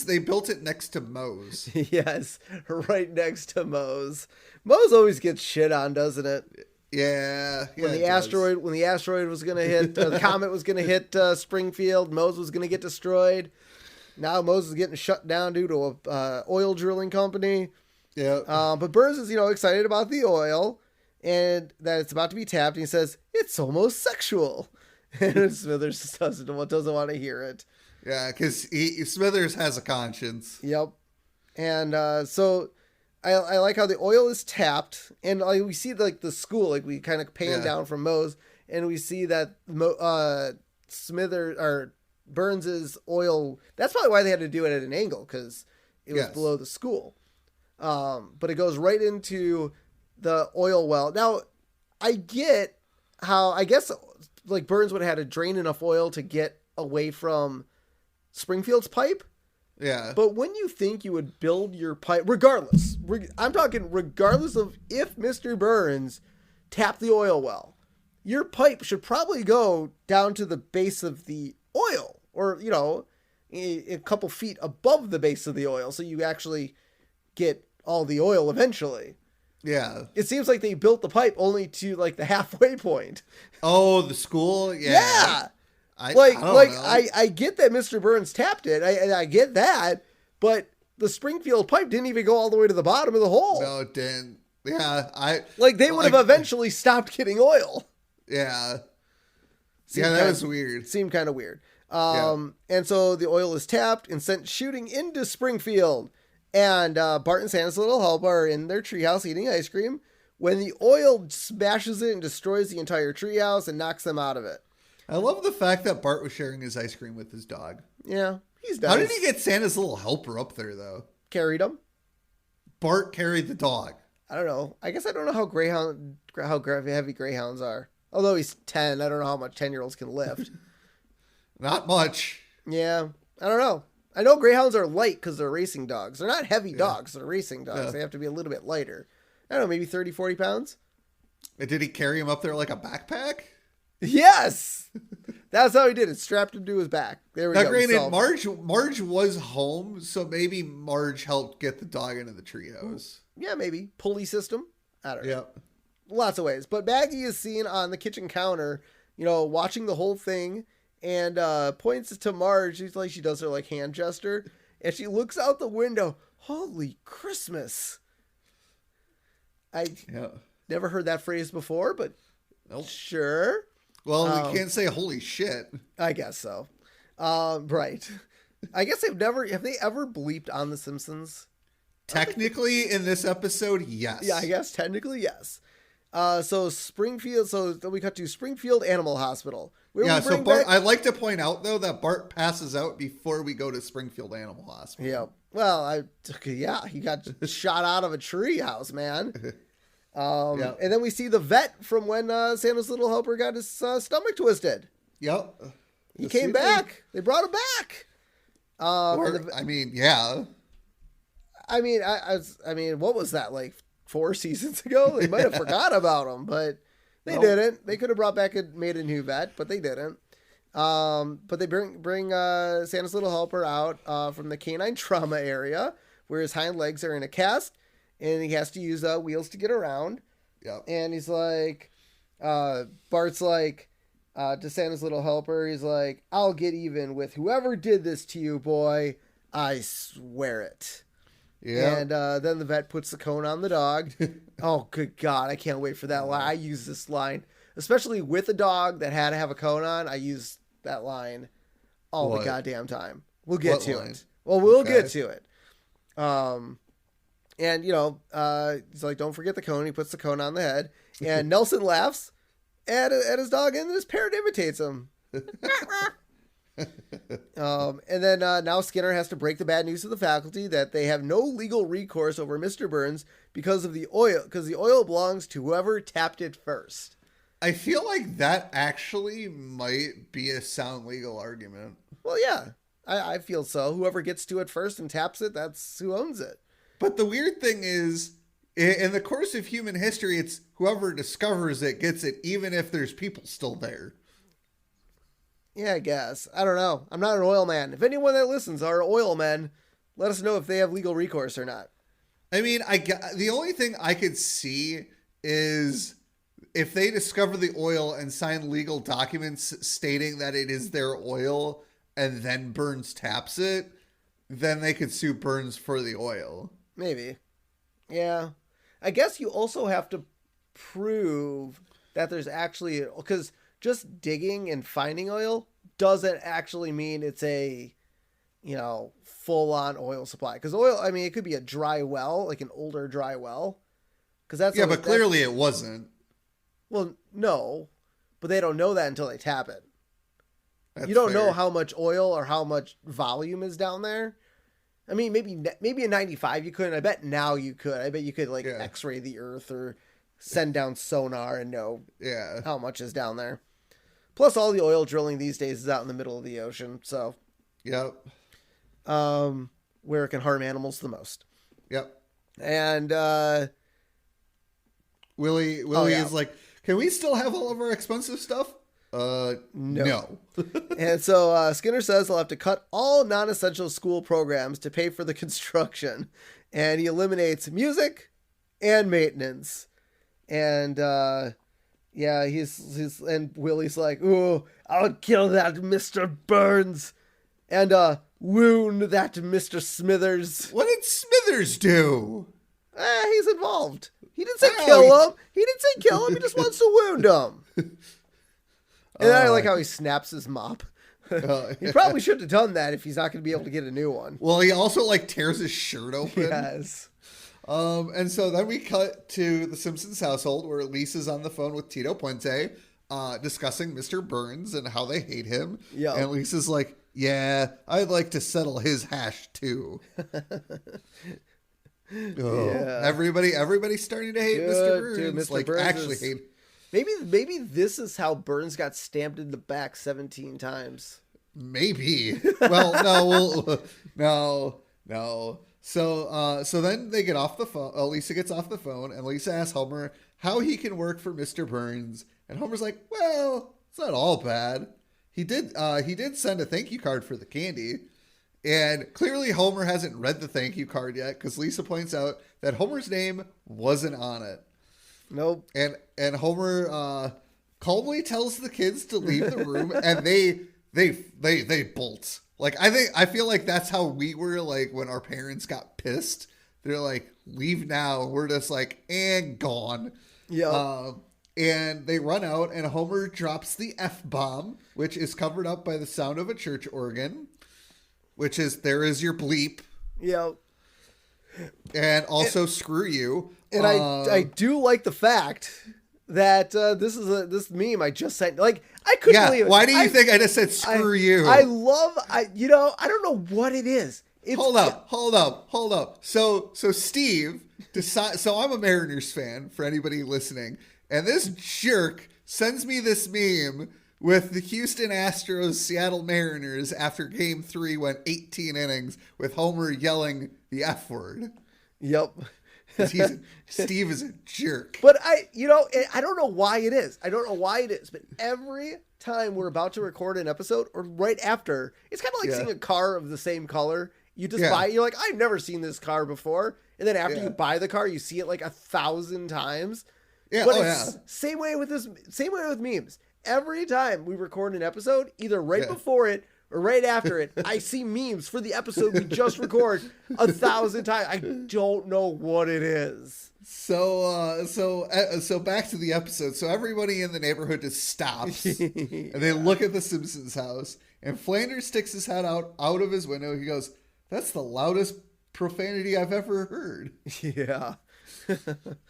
They built it next to Moe's. Yes, right next to Moe's. Moe's always gets shit on, doesn't it? Yeah. When the asteroid was going to hit, the comet was going to hit Springfield, Moe's was going to get destroyed. Now Moe's is getting shut down due to a oil drilling company. Yeah. But Burns is, excited about the oil and that it's about to be tapped. And he says, "It's almost sexual." And Smithers doesn't want to hear it. Yeah, because Smithers has a conscience. Yep. And so I like how the oil is tapped, and we see like the school, like we kind of pan down from Moe's, and we see that Smithers or Burns's oil. That's probably why they had to do it at an angle, because it was below the school. But it goes right into the oil well. Now, I get how, I guess like Burns would have had to drain enough oil to get away from Springfield's pipe. Yeah. But when you think you would build your pipe, regardless, I'm talking regardless of if Mr. Burns tapped the oil well, your pipe should probably go down to the base of the oil, or, you know, a couple feet above the base of the oil, so you actually get all the oil eventually. Yeah. It seems like they built the pipe only to like the halfway point. Oh, the school? Yeah. I get that Mr. Burns tapped it. I get that, but the Springfield pipe didn't even go all the way to the bottom of the hole. No, it didn't. Yeah, they would have eventually stopped getting oil. Yeah. That was weird. Seemed kind of weird. And so the oil is tapped and sent shooting into Springfield. And Bart and Santa's little helper are in their treehouse eating ice cream when the oil smashes it and destroys the entire treehouse and knocks them out of it. I love the fact that Bart was sharing his ice cream with his dog. Yeah, he's nice. How did he get Santa's little helper up there, though? Carried him. Bart carried the dog. I don't know. I guess I don't know how heavy greyhounds are. Although he's 10, I don't know how much 10-year-olds can lift. Not much. Yeah, I don't know. I know greyhounds are light because they're racing dogs. They're not heavy dogs. They're racing dogs. Yeah. They have to be a little bit lighter. I don't know, maybe 30, 40 pounds? Did he carry him up there like a backpack? Yes! That's how he did it. Strapped him to his back. There we go. Granted, Marge was home, so maybe Marge helped get the dog into the treehouse. Yeah, maybe. Pulley system. I don't know. Yeah. Lots of ways. But Maggie is seen on the kitchen counter, you know, watching the whole thing, and points to Marge. She's like, she does her like hand gesture, and she looks out the window. Holy Christmas! I never heard that phrase before, but sure. Well, we can't say holy shit. I guess so. Right. I guess have they ever bleeped on The Simpsons? Technically, in this episode, yes. Yeah, I guess technically, yes. So Springfield, we cut to Springfield Animal Hospital. So Bart, I'd like to point out, though, that Bart passes out before we go to Springfield Animal Hospital. Yeah. Well, he got shot out of a tree house, man. And then we see the vet from when Santa's little helper got his stomach twisted. Yep. He came back. They brought him back. I mean, what was that, like 4 seasons ago? They might have forgot about him, but they didn't. They could have brought back made a new vet, but they didn't. But they bring Santa's little helper out from the canine trauma area where his hind legs are in a cast and he has to use wheels to get around. Yep. And he's like, Bart's like, to Santa's little helper, he's like, I'll get even with whoever did this to you, boy. I swear it. Yeah. And then the vet puts the cone on the dog. Oh, good God. I can't wait for that line. I use this line, especially with a dog that had to have a cone on. I use that line all the goddamn time. We'll get to it. Well, we'll get to it. And, you know, he's like, don't forget the cone. He puts the cone on the head. And Nelson laughs at his dog, and his parrot imitates him. And then now Skinner has to break the bad news to the faculty that they have no legal recourse over Mr. Burns because the oil belongs to whoever tapped it first. I feel like that actually might be a sound legal argument. Well, yeah, I feel so. Whoever gets to it first and taps it, that's who owns it. But the weird thing is, in the course of human history, it's whoever discovers it gets it, even if there's people still there. Yeah, I guess. I don't know. I'm not an oil man. If anyone that listens are oil men, let us know if they have legal recourse or not. I mean, the only thing I could see is if they discover the oil and sign legal documents stating that it is their oil and then Burns taps it, then they could sue Burns for the oil. Maybe. Yeah. I guess you also have to prove that there's actually, because just digging and finding oil doesn't actually mean it's a full on oil supply. Because oil, I mean, it could be a dry well, like an older dry well. Because that's but clearly it wasn't. Well, no, but they don't know that until they tap it. That's you don't fair. know how much oil or how much volume is down there. I mean, maybe in 95 you couldn't. I bet now you could. I bet you could X-ray the earth or send down sonar and know how much is down there. Plus, all the oil drilling these days is out in the middle of the ocean. So, where it can harm animals the most. Yep. And Willie is like, can we still have all of our expensive stuff? No. And so Skinner says they'll have to cut all non-essential school programs to pay for the construction. And he eliminates music and maintenance. And he's and Willie's like, "Ooh, I'll kill that Mr. Burns and wound that Mr. Smithers." What did Smithers do? He's involved. He didn't say kill him. He didn't say kill him. He just wants to wound him. And I like how he snaps his mop. He probably shouldn't have done that if he's not going to be able to get a new one. Well, he also tears his shirt open. Yes. And so then we cut to the Simpsons household where Lisa's on the phone with Tito Puente, discussing Mr. Burns and how they hate him. Yeah. And Lisa's like, "Yeah, I'd like to settle his hash too." Yeah. Everybody's starting to hate Mr. Burns. Dude, Mr. Burns actually is... hate. Maybe this is how Burns got stamped in the back 17 times. Maybe. Well, no. So then they get off the phone. Lisa gets off the phone, and Lisa asks Homer how he can work for Mr. Burns, and Homer's like, "Well, it's not all bad. He did send a thank you card for the candy." And clearly Homer hasn't read the thank you card yet because Lisa points out that Homer's name wasn't on it. Nope. And Homer calmly tells the kids to leave the room, and they bolt. I feel like that's how we were when our parents got pissed. They're like, "Leave now." We're just and gone. Yeah. And they run out, and Homer drops the F-bomb, which is covered up by the sound of a church organ, which is, "There is your bleep." Yeah. And also, "Screw you." And I do like the fact that this meme I just sent. I couldn't believe it. Why do you think I just said "screw you"? I don't know what it is. Hold up. So Steve decides. So I'm a Mariners fan for anybody listening, and this jerk sends me this meme with the Houston Astros Seattle Mariners after Game 3 went 18 innings with Homer yelling the F word. Yep. Steve is a jerk. But I don't know why it is. But every time we're about to record an episode or right after, it's kind of like seeing a car of the same color. You just buy it. You're like, "I've never seen this car before." And then after you buy the car, you see it 1,000 times. Yeah. But same way with memes. Every time we record an episode, either before it or right after it, I see memes for the episode we just recorded 1,000 times. I don't know what it is. So back to the episode. So everybody in the neighborhood just stops and they look at the Simpsons house, and Flanders sticks his head out of his window. He goes, "That's the loudest profanity I've ever heard." Yeah.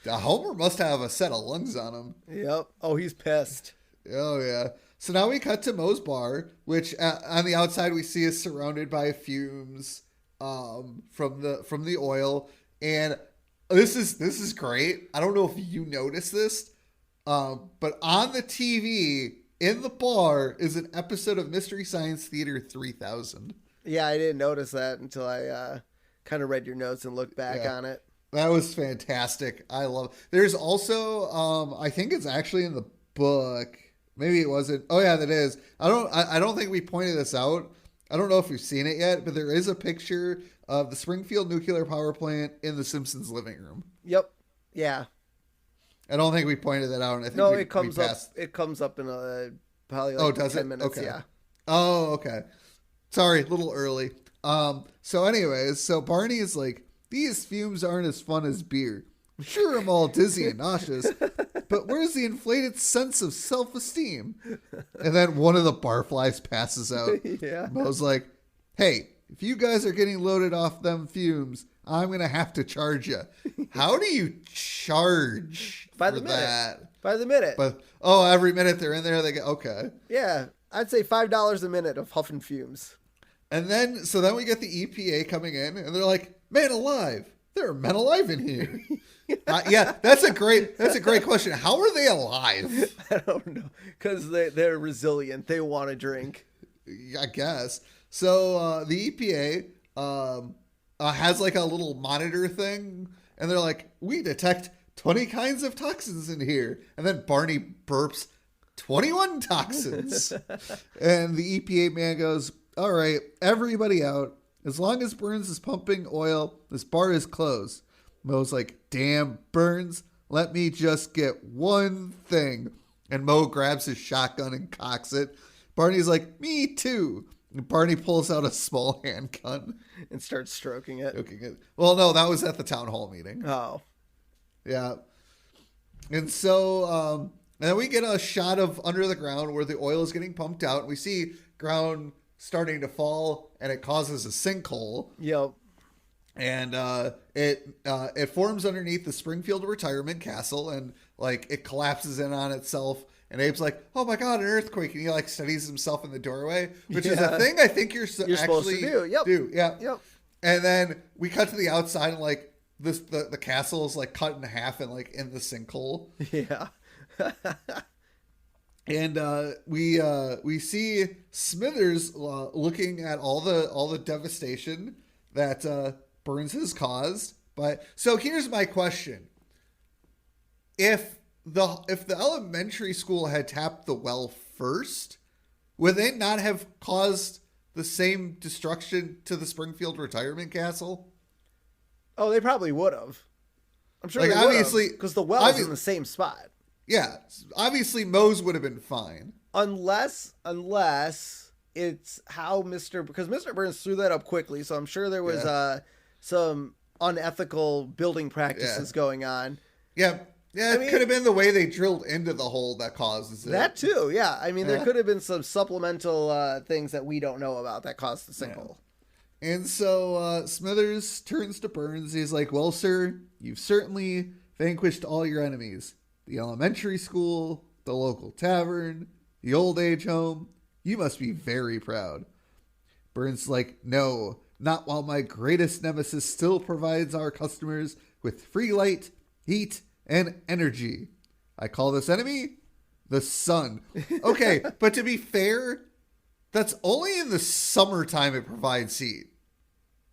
Homer must have a set of lungs on him. Yep. Oh, he's pissed. Oh, yeah. So now we cut to Moe's bar, which on the outside we see is surrounded by fumes from the oil. And this is great. I don't know if you noticed this, but on the TV in the bar is an episode of Mystery Science Theater 3000. Yeah, I didn't notice that until I kind of read your notes and looked back on it. That was fantastic. I love. There's also I think it's actually in the book. Maybe it wasn't. Oh yeah, that is. I don't think we pointed this out. I don't know if you've seen it yet, but there is a picture of the Springfield nuclear power plant in the Simpsons living room. Yep. Yeah. I don't think we pointed that out. And I think it comes up. It comes up in probably 10 minutes. Okay. Yeah. Oh, okay. Sorry, a little early. So anyways, Barney is like, "These fumes aren't as fun as beer. Sure, I'm all dizzy and nauseous, but where's the inflated sense of self-esteem?" And then one of the barflies passes out. Yeah. Moe's like, "Hey, if you guys are getting loaded off them fumes, I'm going to have to charge you. How do you charge By for the minute. that? By the minute. But, every minute they're in there, they get, okay. Yeah, I'd say $5 a minute of huffing fumes. And then we get the EPA coming in, and they're like, man alive. There are men alive in here. Yeah, that's a great question. How are they alive? I don't know, because they're resilient. They want to drink. I guess. So the EPA has like a little monitor thing, and they're like, we detect 20 kinds of toxins in here. And then Barney burps 21 toxins. And the EPA man goes, all right, everybody out. As long as Burns is pumping oil, this bar is closed. Mo's like, damn, Burns, let me just get one thing. And Mo grabs his shotgun and cocks it. Barney's like, me too. And Barney pulls out a small handgun. And starts stroking it. Well, no, that was at the town hall meeting. Oh. Yeah. And so, and then we get a shot of under the ground where the oil is getting pumped out. And we see ground starting to fall, and it causes a sinkhole. Yep. And it forms underneath the Springfield retirement castle, and like it collapses in on itself. And Abe's like, "Oh my god, an earthquake!" And he like steadies himself in the doorway, which is a thing I think you're supposed to do. Yep. Yeah. Yep. And then we cut to the outside, and like the castle is like cut in half and like in the sinkhole. Yeah. And we see Smithers looking at all the devastation that Burns has caused. But so here's my question: if the elementary school had tapped the well first, would they not have caused the same destruction to the Springfield retirement castle? Oh, they probably would have. I'm sure like, they obviously, because the well is in the same spot. Yeah, obviously Moe's would have been fine. Unless it's how because Mr. Burns threw that up quickly, so I'm sure there was some unethical building practices going on. Yeah. Yeah, it could have been the way they drilled into the hole that causes it. That too, yeah. I mean, there could have been some supplemental things that we don't know about that caused the sinkhole. Yeah. And so Smithers turns to Burns. He's like, well, sir, you've certainly vanquished all your enemies. The elementary school, the local tavern, the old age home. You must be very proud. Burns like, no, not while my greatest nemesis still provides our customers with free light, heat, and energy. I call this enemy the sun. Okay, but to be fair, that's only in the summertime it provides heat.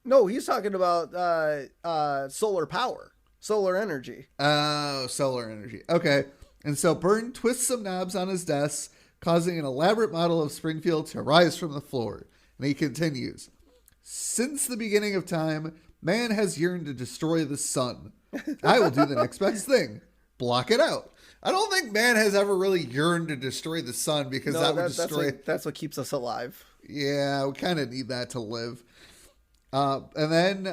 No, he's talking about solar power. Solar energy. Oh, solar energy. Okay. And so Burn twists some knobs on his desk, causing an elaborate model of Springfield to rise from the floor. And he continues, since the beginning of time, man has yearned to destroy the sun. I will do the next best thing. Block it out. I don't think man has ever really yearned to destroy the sun because that would destroy... That's what keeps us alive. Yeah, we kind of need that to live. And then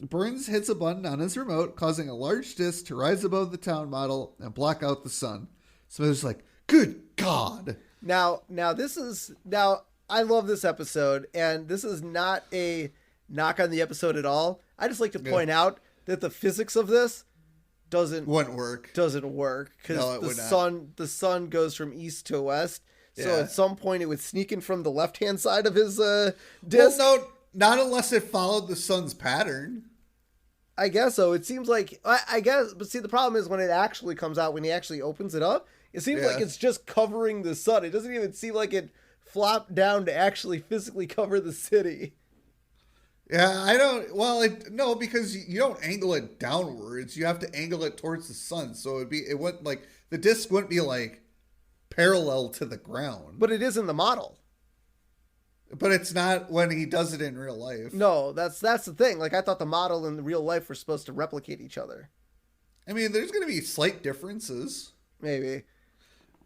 Burns hits a button on his remote, causing a large disc to rise above the town model and block out the sun. Smithers like, good God. Now I love this episode, and this is not a knock on the episode at all. I just like to point out that the physics of this wouldn't work because the sun goes from east to west. So at some point it would sneak in from the left-hand side of his disc. Well, no, not unless it followed the sun's pattern. I guess so. It seems like, I guess, but see, the problem is when it actually comes out, when he actually opens it up, it seems like it's just covering the sun. It doesn't even seem like it flopped down to actually physically cover the city. Yeah, no, because you don't angle it downwards. You have to angle it towards the sun. So the disc wouldn't be like parallel to the ground. But it is in the model. But it's not when he does it in real life. No, that's the thing. Like, I thought the model and the real life were supposed to replicate each other. I mean, there's going to be slight differences. Maybe.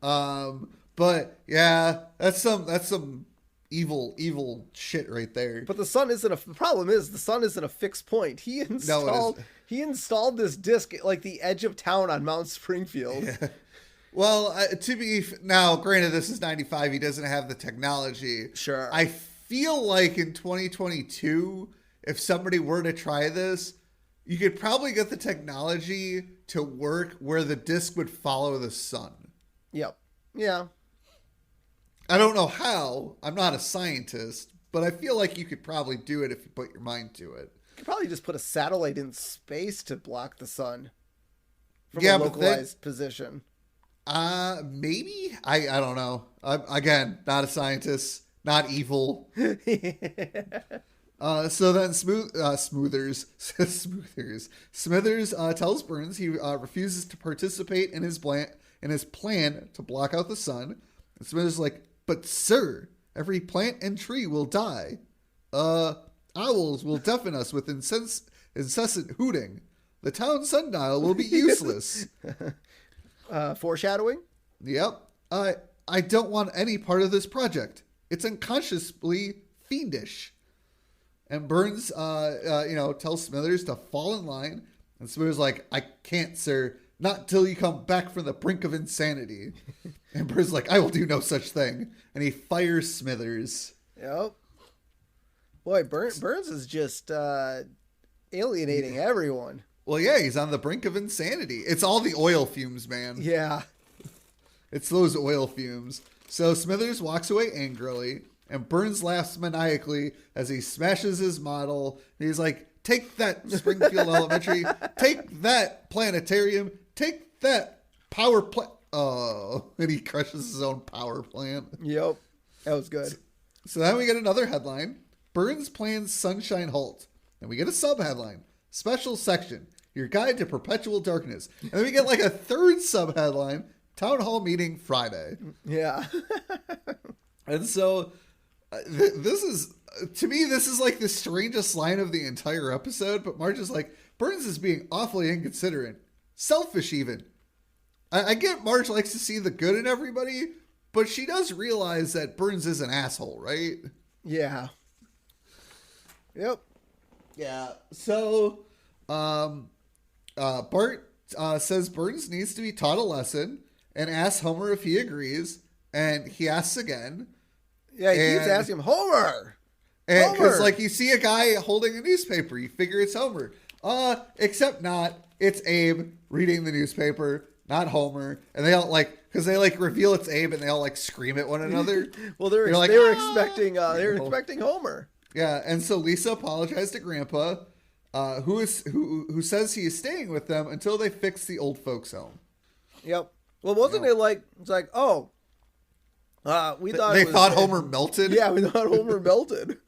But yeah, that's some evil shit right there. But the sun isn't the problem is the sun isn't a fixed point. He installed this disc at like the edge of town on Mount Springfield. Yeah. Well, now, granted, this is 95. He doesn't have the technology. Sure. I feel like in 2022, if somebody were to try this, you could probably get the technology to work where the disc would follow the sun. Yep. Yeah. I don't know how. I'm not a scientist, but I feel like you could probably do it if you put your mind to it. You could probably just put a satellite in space to block the sun from a localized position. Maybe? I don't know. Again, not a scientist, not evil. So then Smithers tells Burns he refuses to participate in his plan to block out the sun. And Smithers is like, but sir, every plant and tree will die. Owls will deafen us with incessant hooting. The town sundial will be useless. Foreshadowing? Yep. I don't want any part of this project. It's unconsciously fiendish. And Burns, tells Smithers to fall in line. And Smithers like, I can't, sir. Not till you come back from the brink of insanity. And Burns like, I will do no such thing. And he fires Smithers. Yep. Boy, Burns is just alienating everyone. Well, yeah, he's on the brink of insanity. It's all the oil fumes, man. Yeah. It's those oil fumes. So Smithers walks away angrily. And Burns laughs maniacally as he smashes his model. He's like, take that, Springfield Elementary. Take that, planetarium. Take that, power plant. Oh, and he crushes his own power plant. Yep. That was good. So then we get another headline. Burns plans Sunshine Halt. And we get a sub-headline. Special section. Your guide to perpetual darkness. And then we get like a third sub-headline. Town hall meeting Friday. Yeah. And so... this is, to me, this is like the strangest line of the entire episode, but Marge is like, Burns is being awfully inconsiderate. Selfish, even. I get Marge likes to see the good in everybody, but she does realize that Burns is an asshole, right? Yeah. Yep. Yeah. So, Bart says Burns needs to be taught a lesson and asks Homer if he agrees, and he asks again. Yeah, he keeps asking him, Homer! And because, like, you see a guy holding a newspaper, you figure it's Homer. Except not. It's Abe reading the newspaper, not Homer. And they all, like, because they, like, reveal it's Abe and they all, like, scream at one another. Well, they were expecting Homer. Yeah, and so Lisa apologized to Grandpa, who says he is staying with them until they fix the old folks' home. Yep. Well, wasn't it like, it's like, oh, we thought they thought Homer melted? Yeah, we thought Homer melted.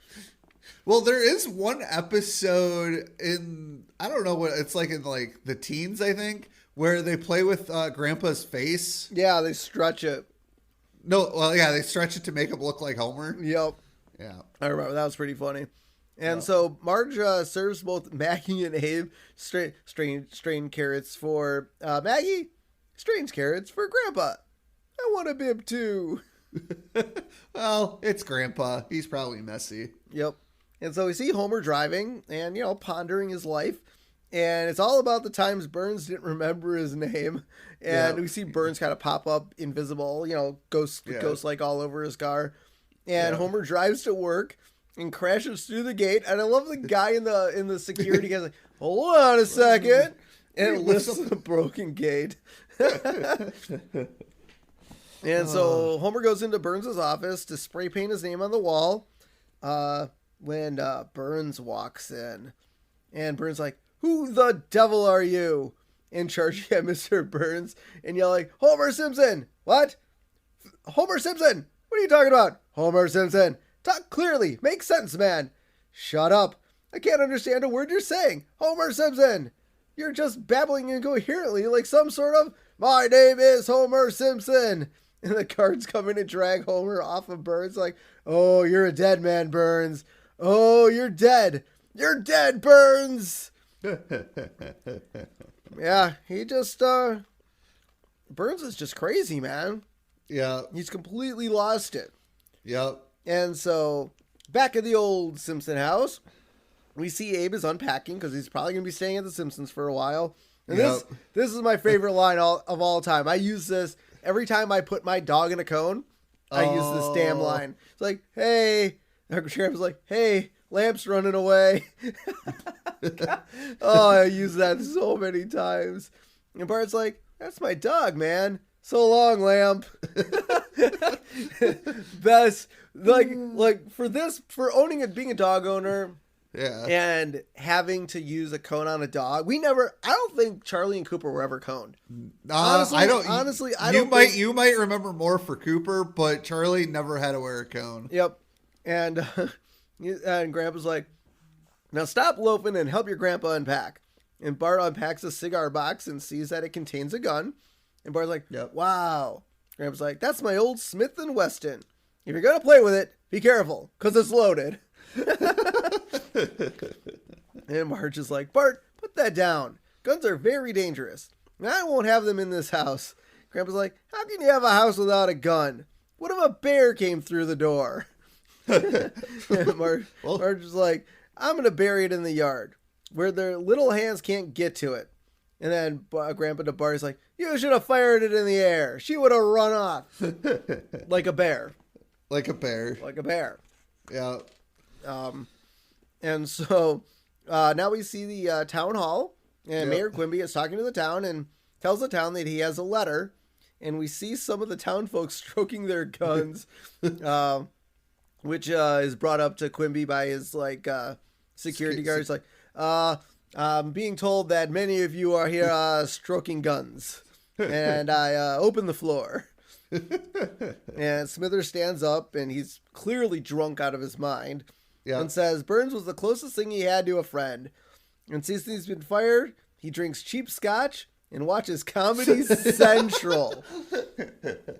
Well, there is one episode in, I don't know what, it's like in like the teens, I think, where they play with Grandpa's face. Yeah, they stretch it. No, well, yeah, they stretch it to make him look like Homer. Yep. Yeah. I remember. That was pretty funny. And so Marge serves both Maggie and Abe strained carrots for Maggie, strange carrots for Grandpa. I want a bib too. Well, it's Grandpa. He's probably messy. Yep. And so we see Homer driving and, pondering his life. And it's all about the times Burns didn't remember his name. And we see Burns kind of pop up invisible, ghost-like all over his car. And Homer drives to work and crashes through the gate. And I love the guy in the security guy's like, hold on a second. And it lifts up the broken gate. And so Homer goes into Burns' office to spray paint his name on the wall when Burns walks in. And Burns like, who the devil are you? And charging at Mr. Burns and yelling, Homer Simpson! What? Homer Simpson! What are you talking about? Homer Simpson! Talk clearly! Make sense, man! Shut up! I can't understand a word you're saying! Homer Simpson! You're just babbling incoherently like some sort of, my name is Homer Simpson! And the guards come in and drag Homer off of Burns like, oh, you're a dead man, Burns. Oh, you're dead. You're dead, Burns. Yeah, he just, Burns is just crazy, man. Yeah. He's completely lost it. Yep. And so, back at the old Simpson house, we see Abe is unpacking because he's probably going to be staying at the Simpsons for a while. And this is my favorite line of all time. I use this every time I put my dog in a cone. I use this damn line. It's like, hey, Grandpa's like, hey, Lamp's running away. Oh, I use that so many times. And Bart's like, that's my dog, man. So long, Lamp. Best, for owning it, being a dog owner, Yeah. and having to use a cone on a dog. I don't think Charlie and Cooper were ever coned. I don't. You You might remember more for Cooper, but Charlie never had to wear a cone. Yep. And Grandpa's like, now stop loafing and help your grandpa unpack. And Bart unpacks a cigar box and sees that it contains a gun. And Bart's like, Yep. wow. Grandpa's like, that's my old Smith & Wesson. If you're going to play with it, be careful, because it's loaded. And Marge is like, Bart, put that down. Guns are very dangerous. And I won't have them in this house. Grandpa's like, how can you have a house without a gun? What if a bear came through the door? And Marge is like, I'm going to bury it in the yard where their little hands can't get to it. And then Grandpa to Bart is like, you should have fired it in the air. She would have run off like a bear. Like a bear. Like a bear. Yeah. And so now we see the town hall, and Yep. Mayor Quimby is talking to the town and tells the town that he has a letter, and we see some of the town folks stroking their guns, which is brought up to Quimby by his security guards. Like, I'm being told that many of you are here stroking guns, and I open the floor. And Smithers stands up, and he's clearly drunk out of his mind. Yeah. And says Burns was the closest thing he had to a friend. And since he's been fired, he drinks cheap scotch and watches Comedy Central.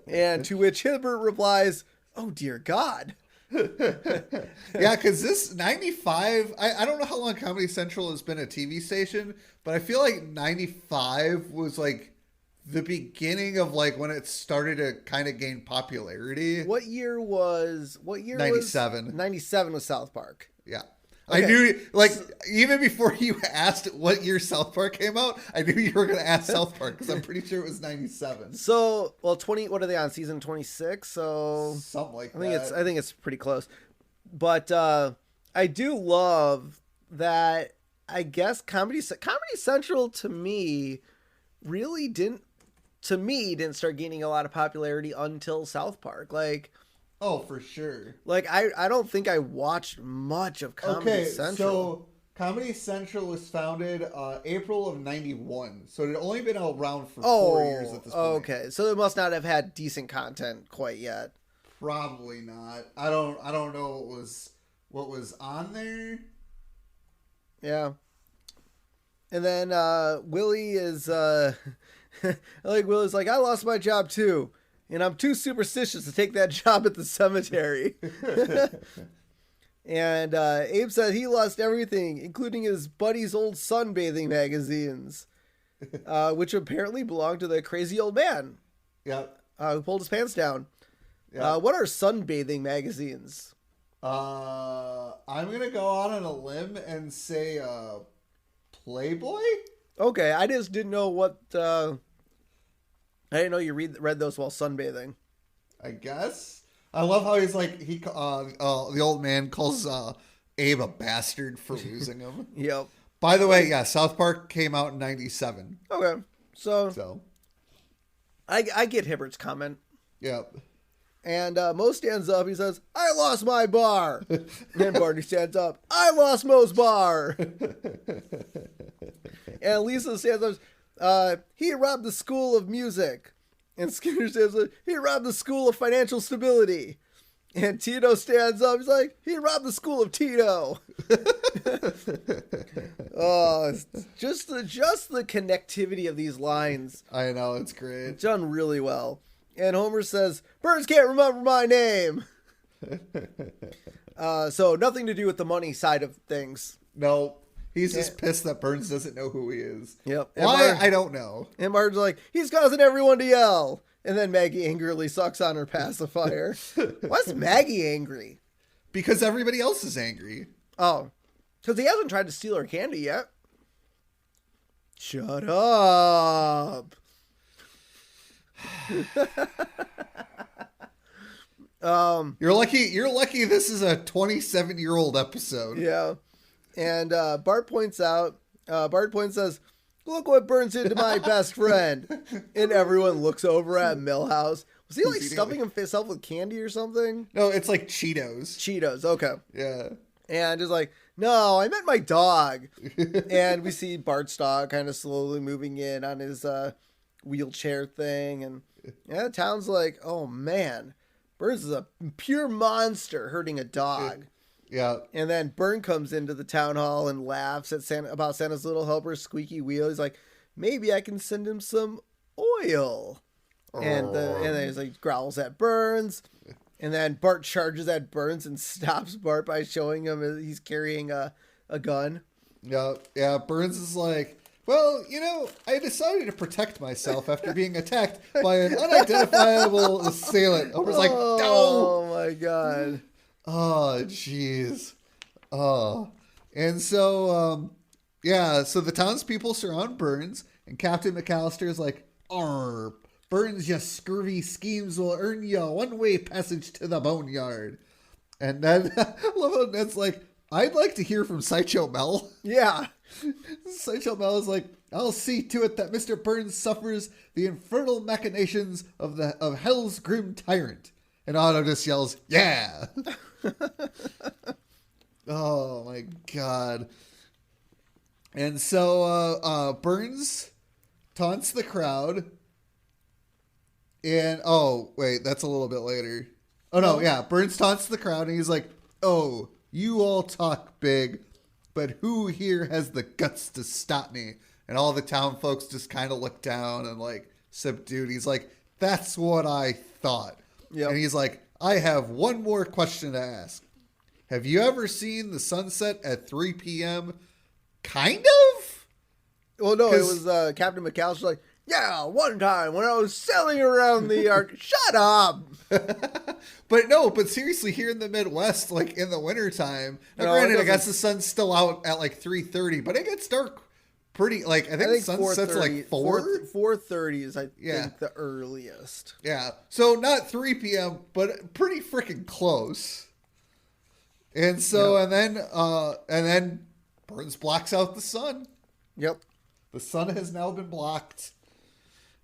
And to which Hibbert replies, oh, dear God. Yeah, because this 95, I don't know how long Comedy Central has been a TV station, but I feel like 95 was like the beginning of like when it started to kind of gain popularity. What year was 97. 97 was South Park. Yeah. Okay. I knew, like, even before you asked what year South Park came out, I knew you were going to ask South Park because I'm pretty sure it was 97. So, well, 20, what are they on, season 26? So Something like I think it's pretty close. But I do love that, I guess, Comedy Central to me really didn't start gaining a lot of popularity until South Park. Like, oh, for sure. Like, I don't think I watched much of Comedy Central. So Comedy Central was founded April of 91. So it had only been around for 4 years at this point. Okay. So it must not have had decent content quite yet. Probably not. I don't know what was on there. Yeah. And then Willie is Willie's like, I lost my job too. And I'm too superstitious to take that job at the cemetery. And Abe said he lost everything, including his buddy's old sunbathing magazines, which apparently belonged to the crazy old man. Yep. Who pulled his pants down. Yep. What are sunbathing magazines? I'm going to go out on a limb and say Playboy? Okay, I just didn't know what... I didn't know you read those while sunbathing. I guess. I love how he's like, the old man calls Abe a bastard for losing him. Yep. By the way, yeah, South Park came out in 97. Okay, So. I get Hibbert's comment. Yep. And Mo stands up. He says, I lost my bar. And Barney stands up. I lost Mo's bar. And Lisa stands up. He robbed the school of music. And Skinner stands up. He robbed the school of financial stability. And Tito stands up. He's like, he robbed the school of Tito. Oh, just the connectivity of these lines. I know, it's great. It's done really well. And Homer says, Burns can't remember my name. So nothing to do with the money side of things. No, he's just pissed that Burns doesn't know who he is. Yep. Why? I don't know. And Marge's like, he's causing everyone to yell. And then Maggie angrily sucks on her pacifier. Why's Maggie angry? Because everybody else is angry. Oh, because he hasn't tried to steal her candy yet. Shut up. You're lucky this is a 27-year-old episode. Yeah. And Bart says, look what Burns did to my best friend. And everyone looks over at Milhouse. Was he like stuffing himself with candy or something? No, it's like Cheetos. Cheetos, okay. Yeah. And is like, no, I meant my dog. And we see Bart's dog kind of slowly moving in on his wheelchair thing. And the town's like, oh man, Burns is a pure monster hurting a dog. Yeah. And then Byrne comes into the town hall and laughs at about Santa's little helper's squeaky wheel. He's like, maybe I can send him some oil. And then he's like growls at Burns. And then Bart charges at Burns and stops Bart by showing him he's carrying a gun. Yeah. Burns is like, well, I decided to protect myself after being attacked by an unidentifiable assailant. Homer's like, no! Oh my god. Oh, jeez. Oh. And so, so the townspeople surround Burns, and Captain McAllister is like, arr, Burns, your scurvy schemes will earn you a one-way passage to the boneyard. And then, I love how Ned's like, I'd like to hear from Sideshow Mel. Yeah. Sideshow Mel is like, I'll see to it that Mr. Burns suffers the infernal machinations of hell's grim tyrant. And Otto just yells, yeah. Oh my god. And so Burns taunts the crowd. And wait, that's a little bit later. Oh no, yeah. Burns taunts the crowd and he's like, oh, you all talk big, but who here has the guts to stop me? And all the town folks just kind of look down and like subdued. He's like, that's what I thought. Yep. And he's like, I have one more question to ask. Have you ever seen the sunset at 3 p.m.? Kind of? Well, no, it was Captain McAllister like, yeah, one time when I was sailing around the ark. Shut up! But seriously, here in the Midwest, like in the wintertime, granted, I guess the sun's still out at like 3:30, but it gets dark pretty, like, I think sunset's like 4? 4:30 is, I think, the earliest. Yeah. So not 3 p.m., but pretty freaking close. And so, and then Burns blocks out the sun. Yep. The sun has now been blocked.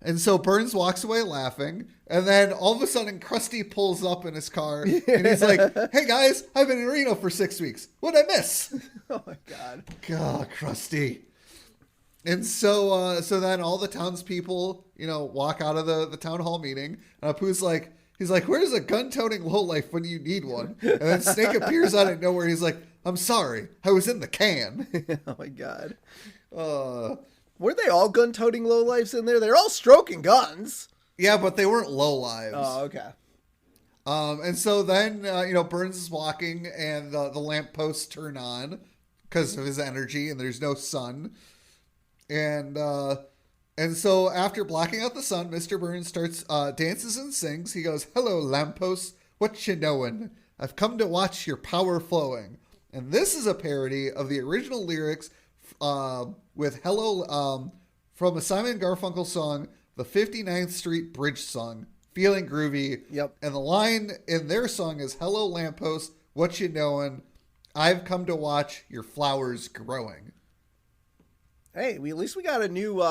And so Burns walks away laughing. And then all of a sudden, Krusty pulls up in his car. And he's like, hey guys, I've been in Reno for 6 weeks. What'd I miss? Oh my God. God, Krusty. And so then all the townspeople, walk out of the town hall meeting. And Apu's like, he's like, where's a gun-toting lowlife when you need one? And then Snake appears out of nowhere. He's like, I'm sorry, I was in the can. Oh my God. Weren't they all gun-toting lowlifes in there? They're all stroking guns. Yeah, but they weren't lowlives. Oh, okay. And so then, Burns is walking and the lampposts turn on because of his energy and there's no sun. And so after blocking out the sun, Mr. Burns starts dances and sings. He goes, hello, lampposts, what you knowin'? I've come to watch your power flowing. And this is a parody of the original lyrics with hello from a Simon Garfunkel song, the 59th Street Bridge song, Feeling Groovy. Yep. And the line in their song is, hello, lamppost, what you knowin'? I've come to watch your flowers growing. Hey, at least we got a new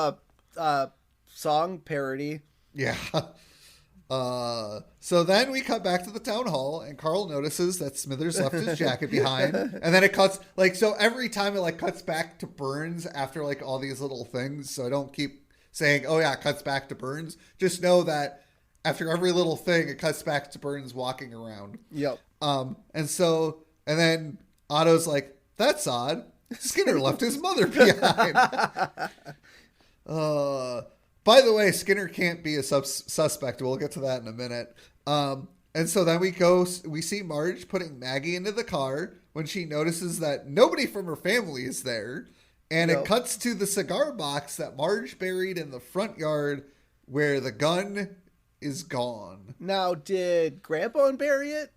song parody. Yeah. So then we cut back to the town hall, and Carl notices that Smithers left his jacket behind, and then it cuts, so every time it cuts back to Burns after all these little things, so I don't keep saying, oh yeah, it cuts back to Burns. Just know that after every little thing, it cuts back to Burns walking around. Yep. And then Otto's like, that's odd. Skinner left his mother behind. By the way, Skinner can't be a suspect. We'll get to that in a minute. And so then we see Marge putting Maggie into the car when she notices that nobody from her family is there. And It cuts to the cigar box that Marge buried in the front yard where the gun is gone. Now, did Grandpa bury it?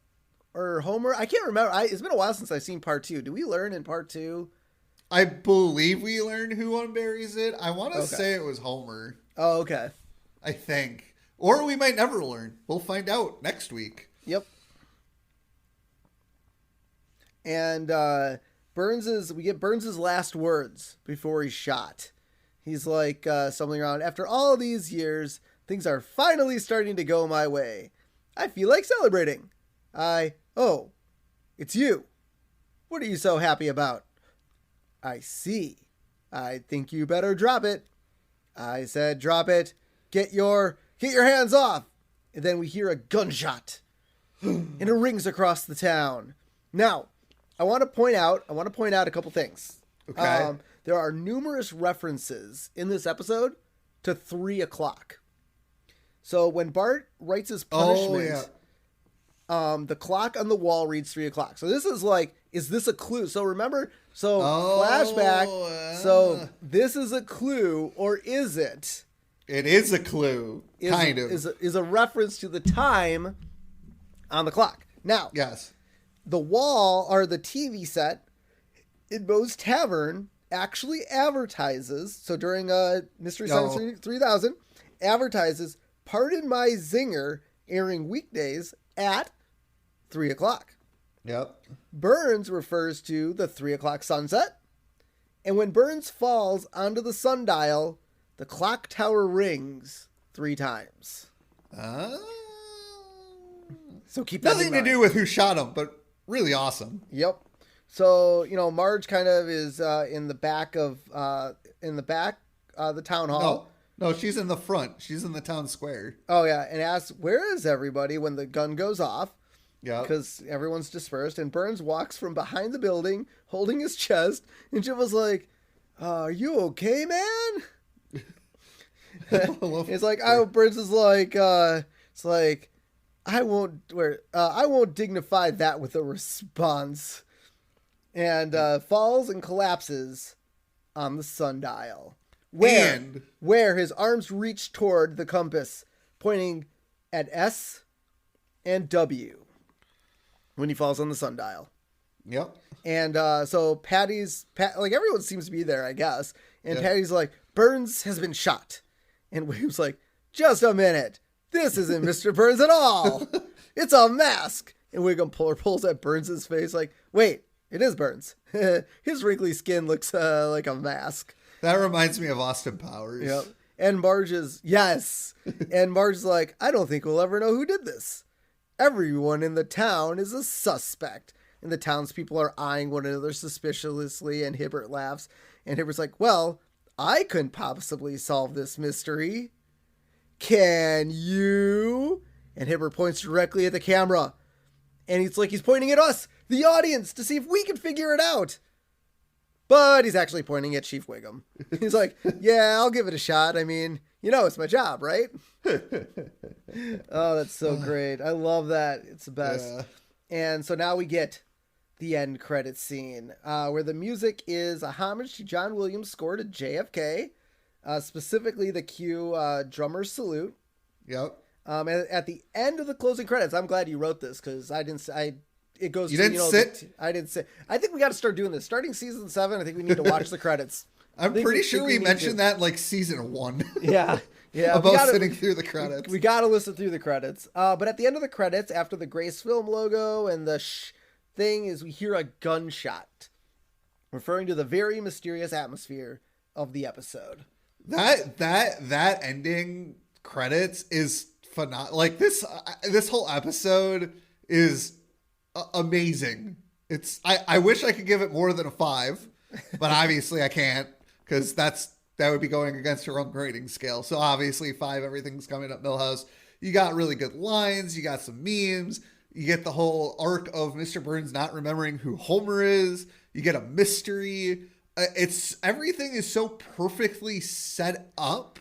Or Homer? I can't remember. It's been a while since I've seen part 2. Do we learn in part 2? I believe we learned who unburies it. I want to say it was Homer. Oh, okay. I think. Or we might never learn. We'll find out next week. Yep. And we get Burns's last words before he's shot. He's like something around, after all these years, things are finally starting to go my way. I feel like celebrating. Oh, it's you. What are you so happy about? I see. I think you better drop it. I said drop it. Get your hands off. And then we hear a gunshot. And it rings across the town. Now, I want to point out a couple things. Okay. There are numerous references in this episode to 3 o'clock. So when Bart writes his punishment, the clock on the wall reads 3 o'clock. So this is like, is this a clue? So remember, flashback. So this is a clue, or is it? It is a clue, kind of. Is a reference to the time on the clock. Now, yes, the wall, or the TV set in Moe's Tavern, actually advertises, so during Mystery Science 3000, advertises Pardon My Zinger, airing weekdays at 3 o'clock. Yep. Burns refers to the 3 o'clock sunset, and when Burns falls onto the sundial, the clock tower rings 3 times. So keep that nothing to do with who shot him, but really awesome. Yep. So, Marge kind of is in the back of the town hall. No, she's in the front. She's in the town square. Oh, yeah. And asks, where is everybody when the gun goes off? Yeah. Because everyone's dispersed. And Burns walks from behind the building, holding his chest. And Jim was like, are you okay, man? It's like, Burns is like, it's like, I won't dignify that with a response. And falls and collapses on the sundial. Where his arms reach toward the compass, pointing at S and W when he falls on the sundial. Yep. And so like everyone seems to be there, I guess. And Patty's like, Burns has been shot. And William's like, just a minute. This isn't Mr. Burns at all. It's a mask. And Wiggum pulls at Burns' face like, wait, it is Burns. His wrinkly skin looks like a mask. That reminds me of Austin Powers. Yep. And Marge is, yes. And Marge's like, I don't think we'll ever know who did this. Everyone in the town is a suspect. And the townspeople are eyeing one another suspiciously, and Hibbert laughs. And Hibbert's like, well, I couldn't possibly solve this mystery. Can you? And Hibbert points directly at the camera. And he's pointing at us, the audience, to see if we can figure it out. But he's actually pointing at Chief Wiggum. He's like, yeah, I'll give it a shot. I mean, it's my job, right? Oh, that's so great. I love that. It's the best. Yeah. And so now we get the end credits scene, where the music is a homage to John Williams' score to JFK, specifically the cue drummer's salute. Yep. And at the end of the closing credits, I'm glad you wrote this, because it goes. You didn't sit? I didn't sit. I think we got to start doing this. Starting season 7, I think we need to watch the credits. I'm pretty sure we mentioned that like season 1. Yeah. Yeah. About sitting through the credits. We got to listen through the credits. But at the end of the credits, after the Grace Film logo and the thing, is we hear a gunshot, referring to the very mysterious atmosphere of the episode. That ending credits is phenomenal. Like this whole episode is amazing. I wish I could give it more than a 5, but obviously I can't, because that would be going against your own grading scale. So obviously 5, everything's coming up Millhouse. You got really good lines, you got some memes, you get the whole arc of Mr. Burns not remembering who Homer is, you get a mystery. Everything is so perfectly set up.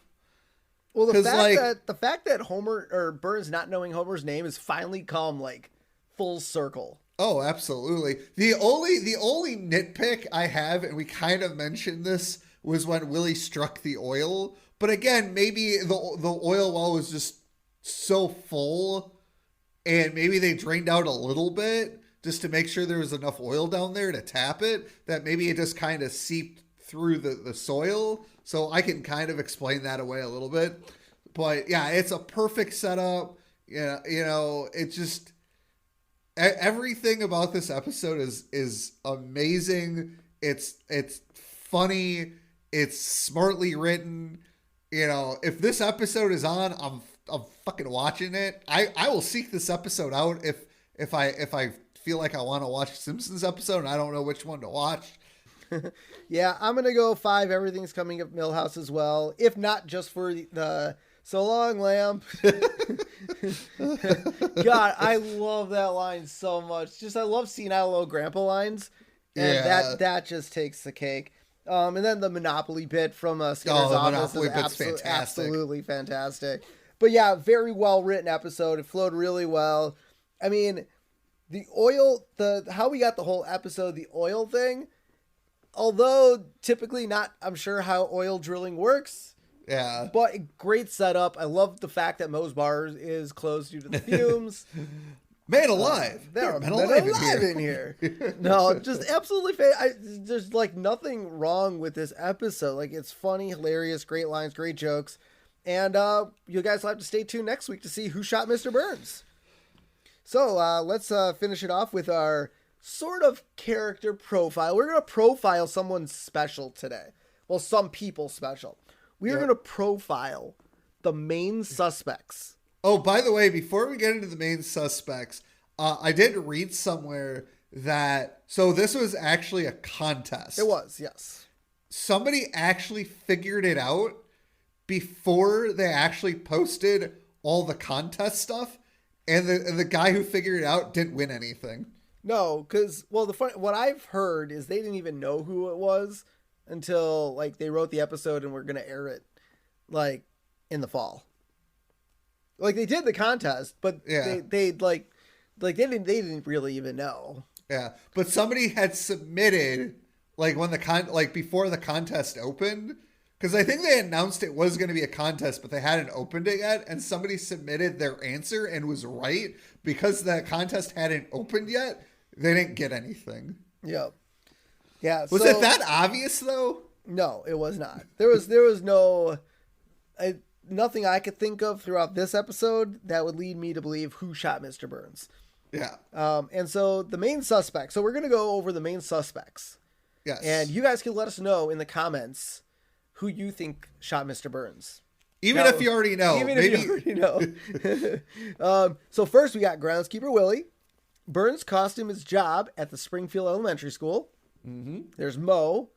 Well, the fact that Homer, or Burns not knowing Homer's name, is finally come like full circle. Oh, absolutely. The only nitpick I have, and we kind of mentioned this, was when Willie struck the oil. But again, maybe the oil well was just so full, and maybe they drained out a little bit just to make sure there was enough oil down there to tap it, that maybe it just kind of seeped through the soil. So I can kind of explain that away a little bit. But yeah, it's a perfect setup. It just... everything about this episode is amazing. It's funny. It's smartly written. You know, if this episode is on, I'm fucking watching it. I will seek this episode out if I feel like I want to watch a Simpsons episode and I don't know which one to watch. Yeah, I'm gonna go 5. Everything's coming up Millhouse as well. If not just for the so long, lamb. God, I love that line so much. Just I love senile old grandpa lines, and that just takes the cake. And then the Monopoly bit from Skinner's office is fantastic. Absolutely fantastic. But yeah, very well written episode. It flowed really well. I mean, the oil, how we got the whole episode, the oil thing, although typically not, I'm sure how oil drilling works. Yeah. But great setup. I love the fact that Moe's Bar is closed due to the fumes. Man alive. There are men alive in here. No, just absolutely there's like nothing wrong with this episode. Like, it's funny, hilarious, great lines, great jokes. And you guys will have to stay tuned next week to see who shot Mr. Burns. So let's finish it off with our sort of character profile. We're going to profile someone special today. Well, some people special. We're going to profile the main suspects. Oh, by the way, before we get into the main suspects, I did read somewhere that, so this was actually a contest. It was, yes. Somebody actually figured it out before they actually posted all the contest stuff, and the guy who figured it out didn't win anything. No, because, well, what I've heard is they didn't even know who it was until, like, they wrote the episode and we're going to air it, like, in the fall. Like, they did the contest, but they didn't really even know. Yeah, but somebody had submitted, like, when before the contest opened, because I think they announced it was going to be a contest, but they hadn't opened it yet, and somebody submitted their answer and was right. Because the contest hadn't opened yet, they didn't get anything. Yep. Yeah. Was it that obvious, though? No, it was not. There was no... nothing I could think of throughout this episode that would lead me to believe who shot Mr. Burns. Yeah. And so the main suspects. So we're going to go over the main suspects. Yes. And you guys can let us know in the comments who you think shot Mr. Burns. Even if you already know. If you already know. So first we got groundskeeper Willie. Burns cost him his job at the Springfield Elementary School. Mm-hmm. There's Moe.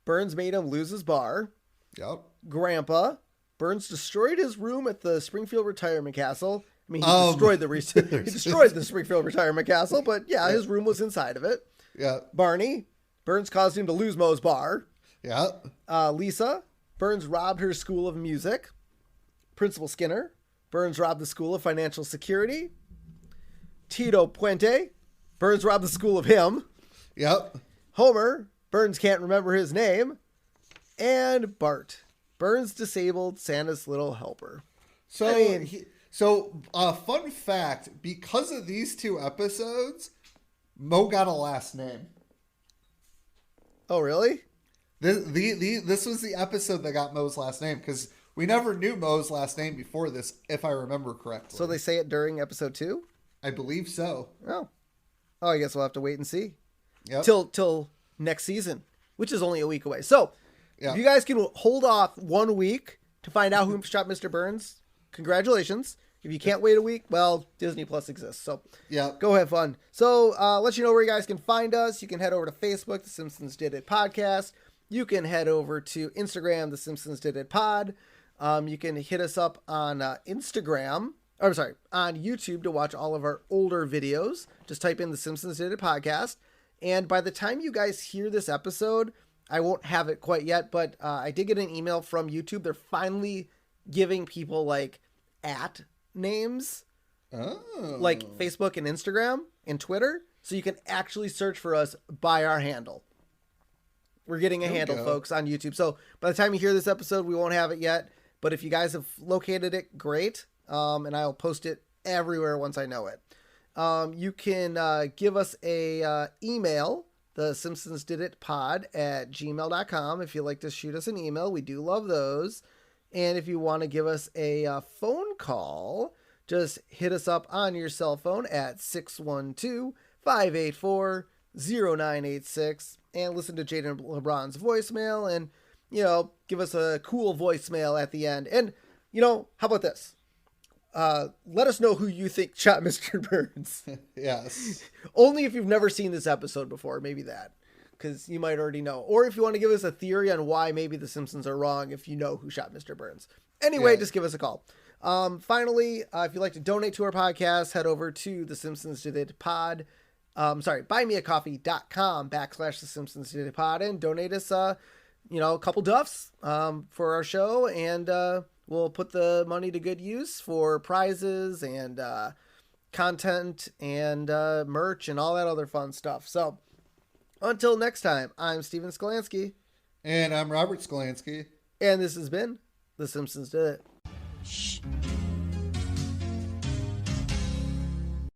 Burns made him lose his bar. Yep. Grandpa. Burns destroyed his room at the Springfield Retirement Castle. I mean, he destroyed the Springfield Retirement Castle, but yeah, his room was inside of it. Yeah. Barney. Burns caused him to lose Moe's bar. Yeah. Lisa. Burns robbed her school of music. Principal Skinner. Burns robbed the school of financial security. Tito Puente. Burns robbed the school of him. Yep. Homer. Burns can't remember his name. And Bart. Burns disabled Santa's little helper. So, fun fact, because of these two episodes, Moe got a last name. Oh, really? This was the episode that got Moe's last name, because we never knew Moe's last name before this, if I remember correctly. So they say it during episode 2? I believe so. Oh, I guess we'll have to wait and see. Yep. Till next season, which is only a week away. So, if you guys can hold off 1 week to find out who shot Mr. Burns, congratulations. If you can't wait a week, well, Disney Plus exists. So go have fun. So let you know where you guys can find us. You can head over to Facebook, The Simpsons Did It Podcast. You can head over to Instagram, The Simpsons Did It Pod. You can hit us up on on YouTube to watch all of our older videos. Just type in The Simpsons Did It Podcast. And by the time you guys hear this episode, I won't have it quite yet, but I did get an email from YouTube. They're finally giving people like @ names, like Facebook and Instagram and Twitter, so you can actually search for us by our handle. We're getting a handle, folks, on YouTube. So by the time you hear this episode, we won't have it yet. But if you guys have located it, great. And I'll post it everywhere once I know it. You can give us a email, the Simpsons Did It Pod at gmail.com. If you'd like to shoot us an email, we do love those. And if you want to give us a phone call, just hit us up on your cell phone at 612-584-0986 and listen to Jaden LeBron's voicemail and, give us a cool voicemail at the end. And, how about this? Let us know who you think shot Mr. Burns. Yes. Only if you've never seen this episode before, maybe that. Because you might already know. Or if you want to give us a theory on why maybe the Simpsons are wrong if you know who shot Mr. Burns. Anyway, just give us a call. Finally, if you'd like to donate to our podcast, head over to The Simpsons Did It Pod. buymeacoffee.com/The Simpsons Did It Pod and donate us, a couple duffs for our show. And we'll put the money to good use for prizes and content and merch and all that other fun stuff. So until next time, I'm Steven Skolansky. And I'm Robert Skolansky. And this has been The Simpsons Did It. Shh.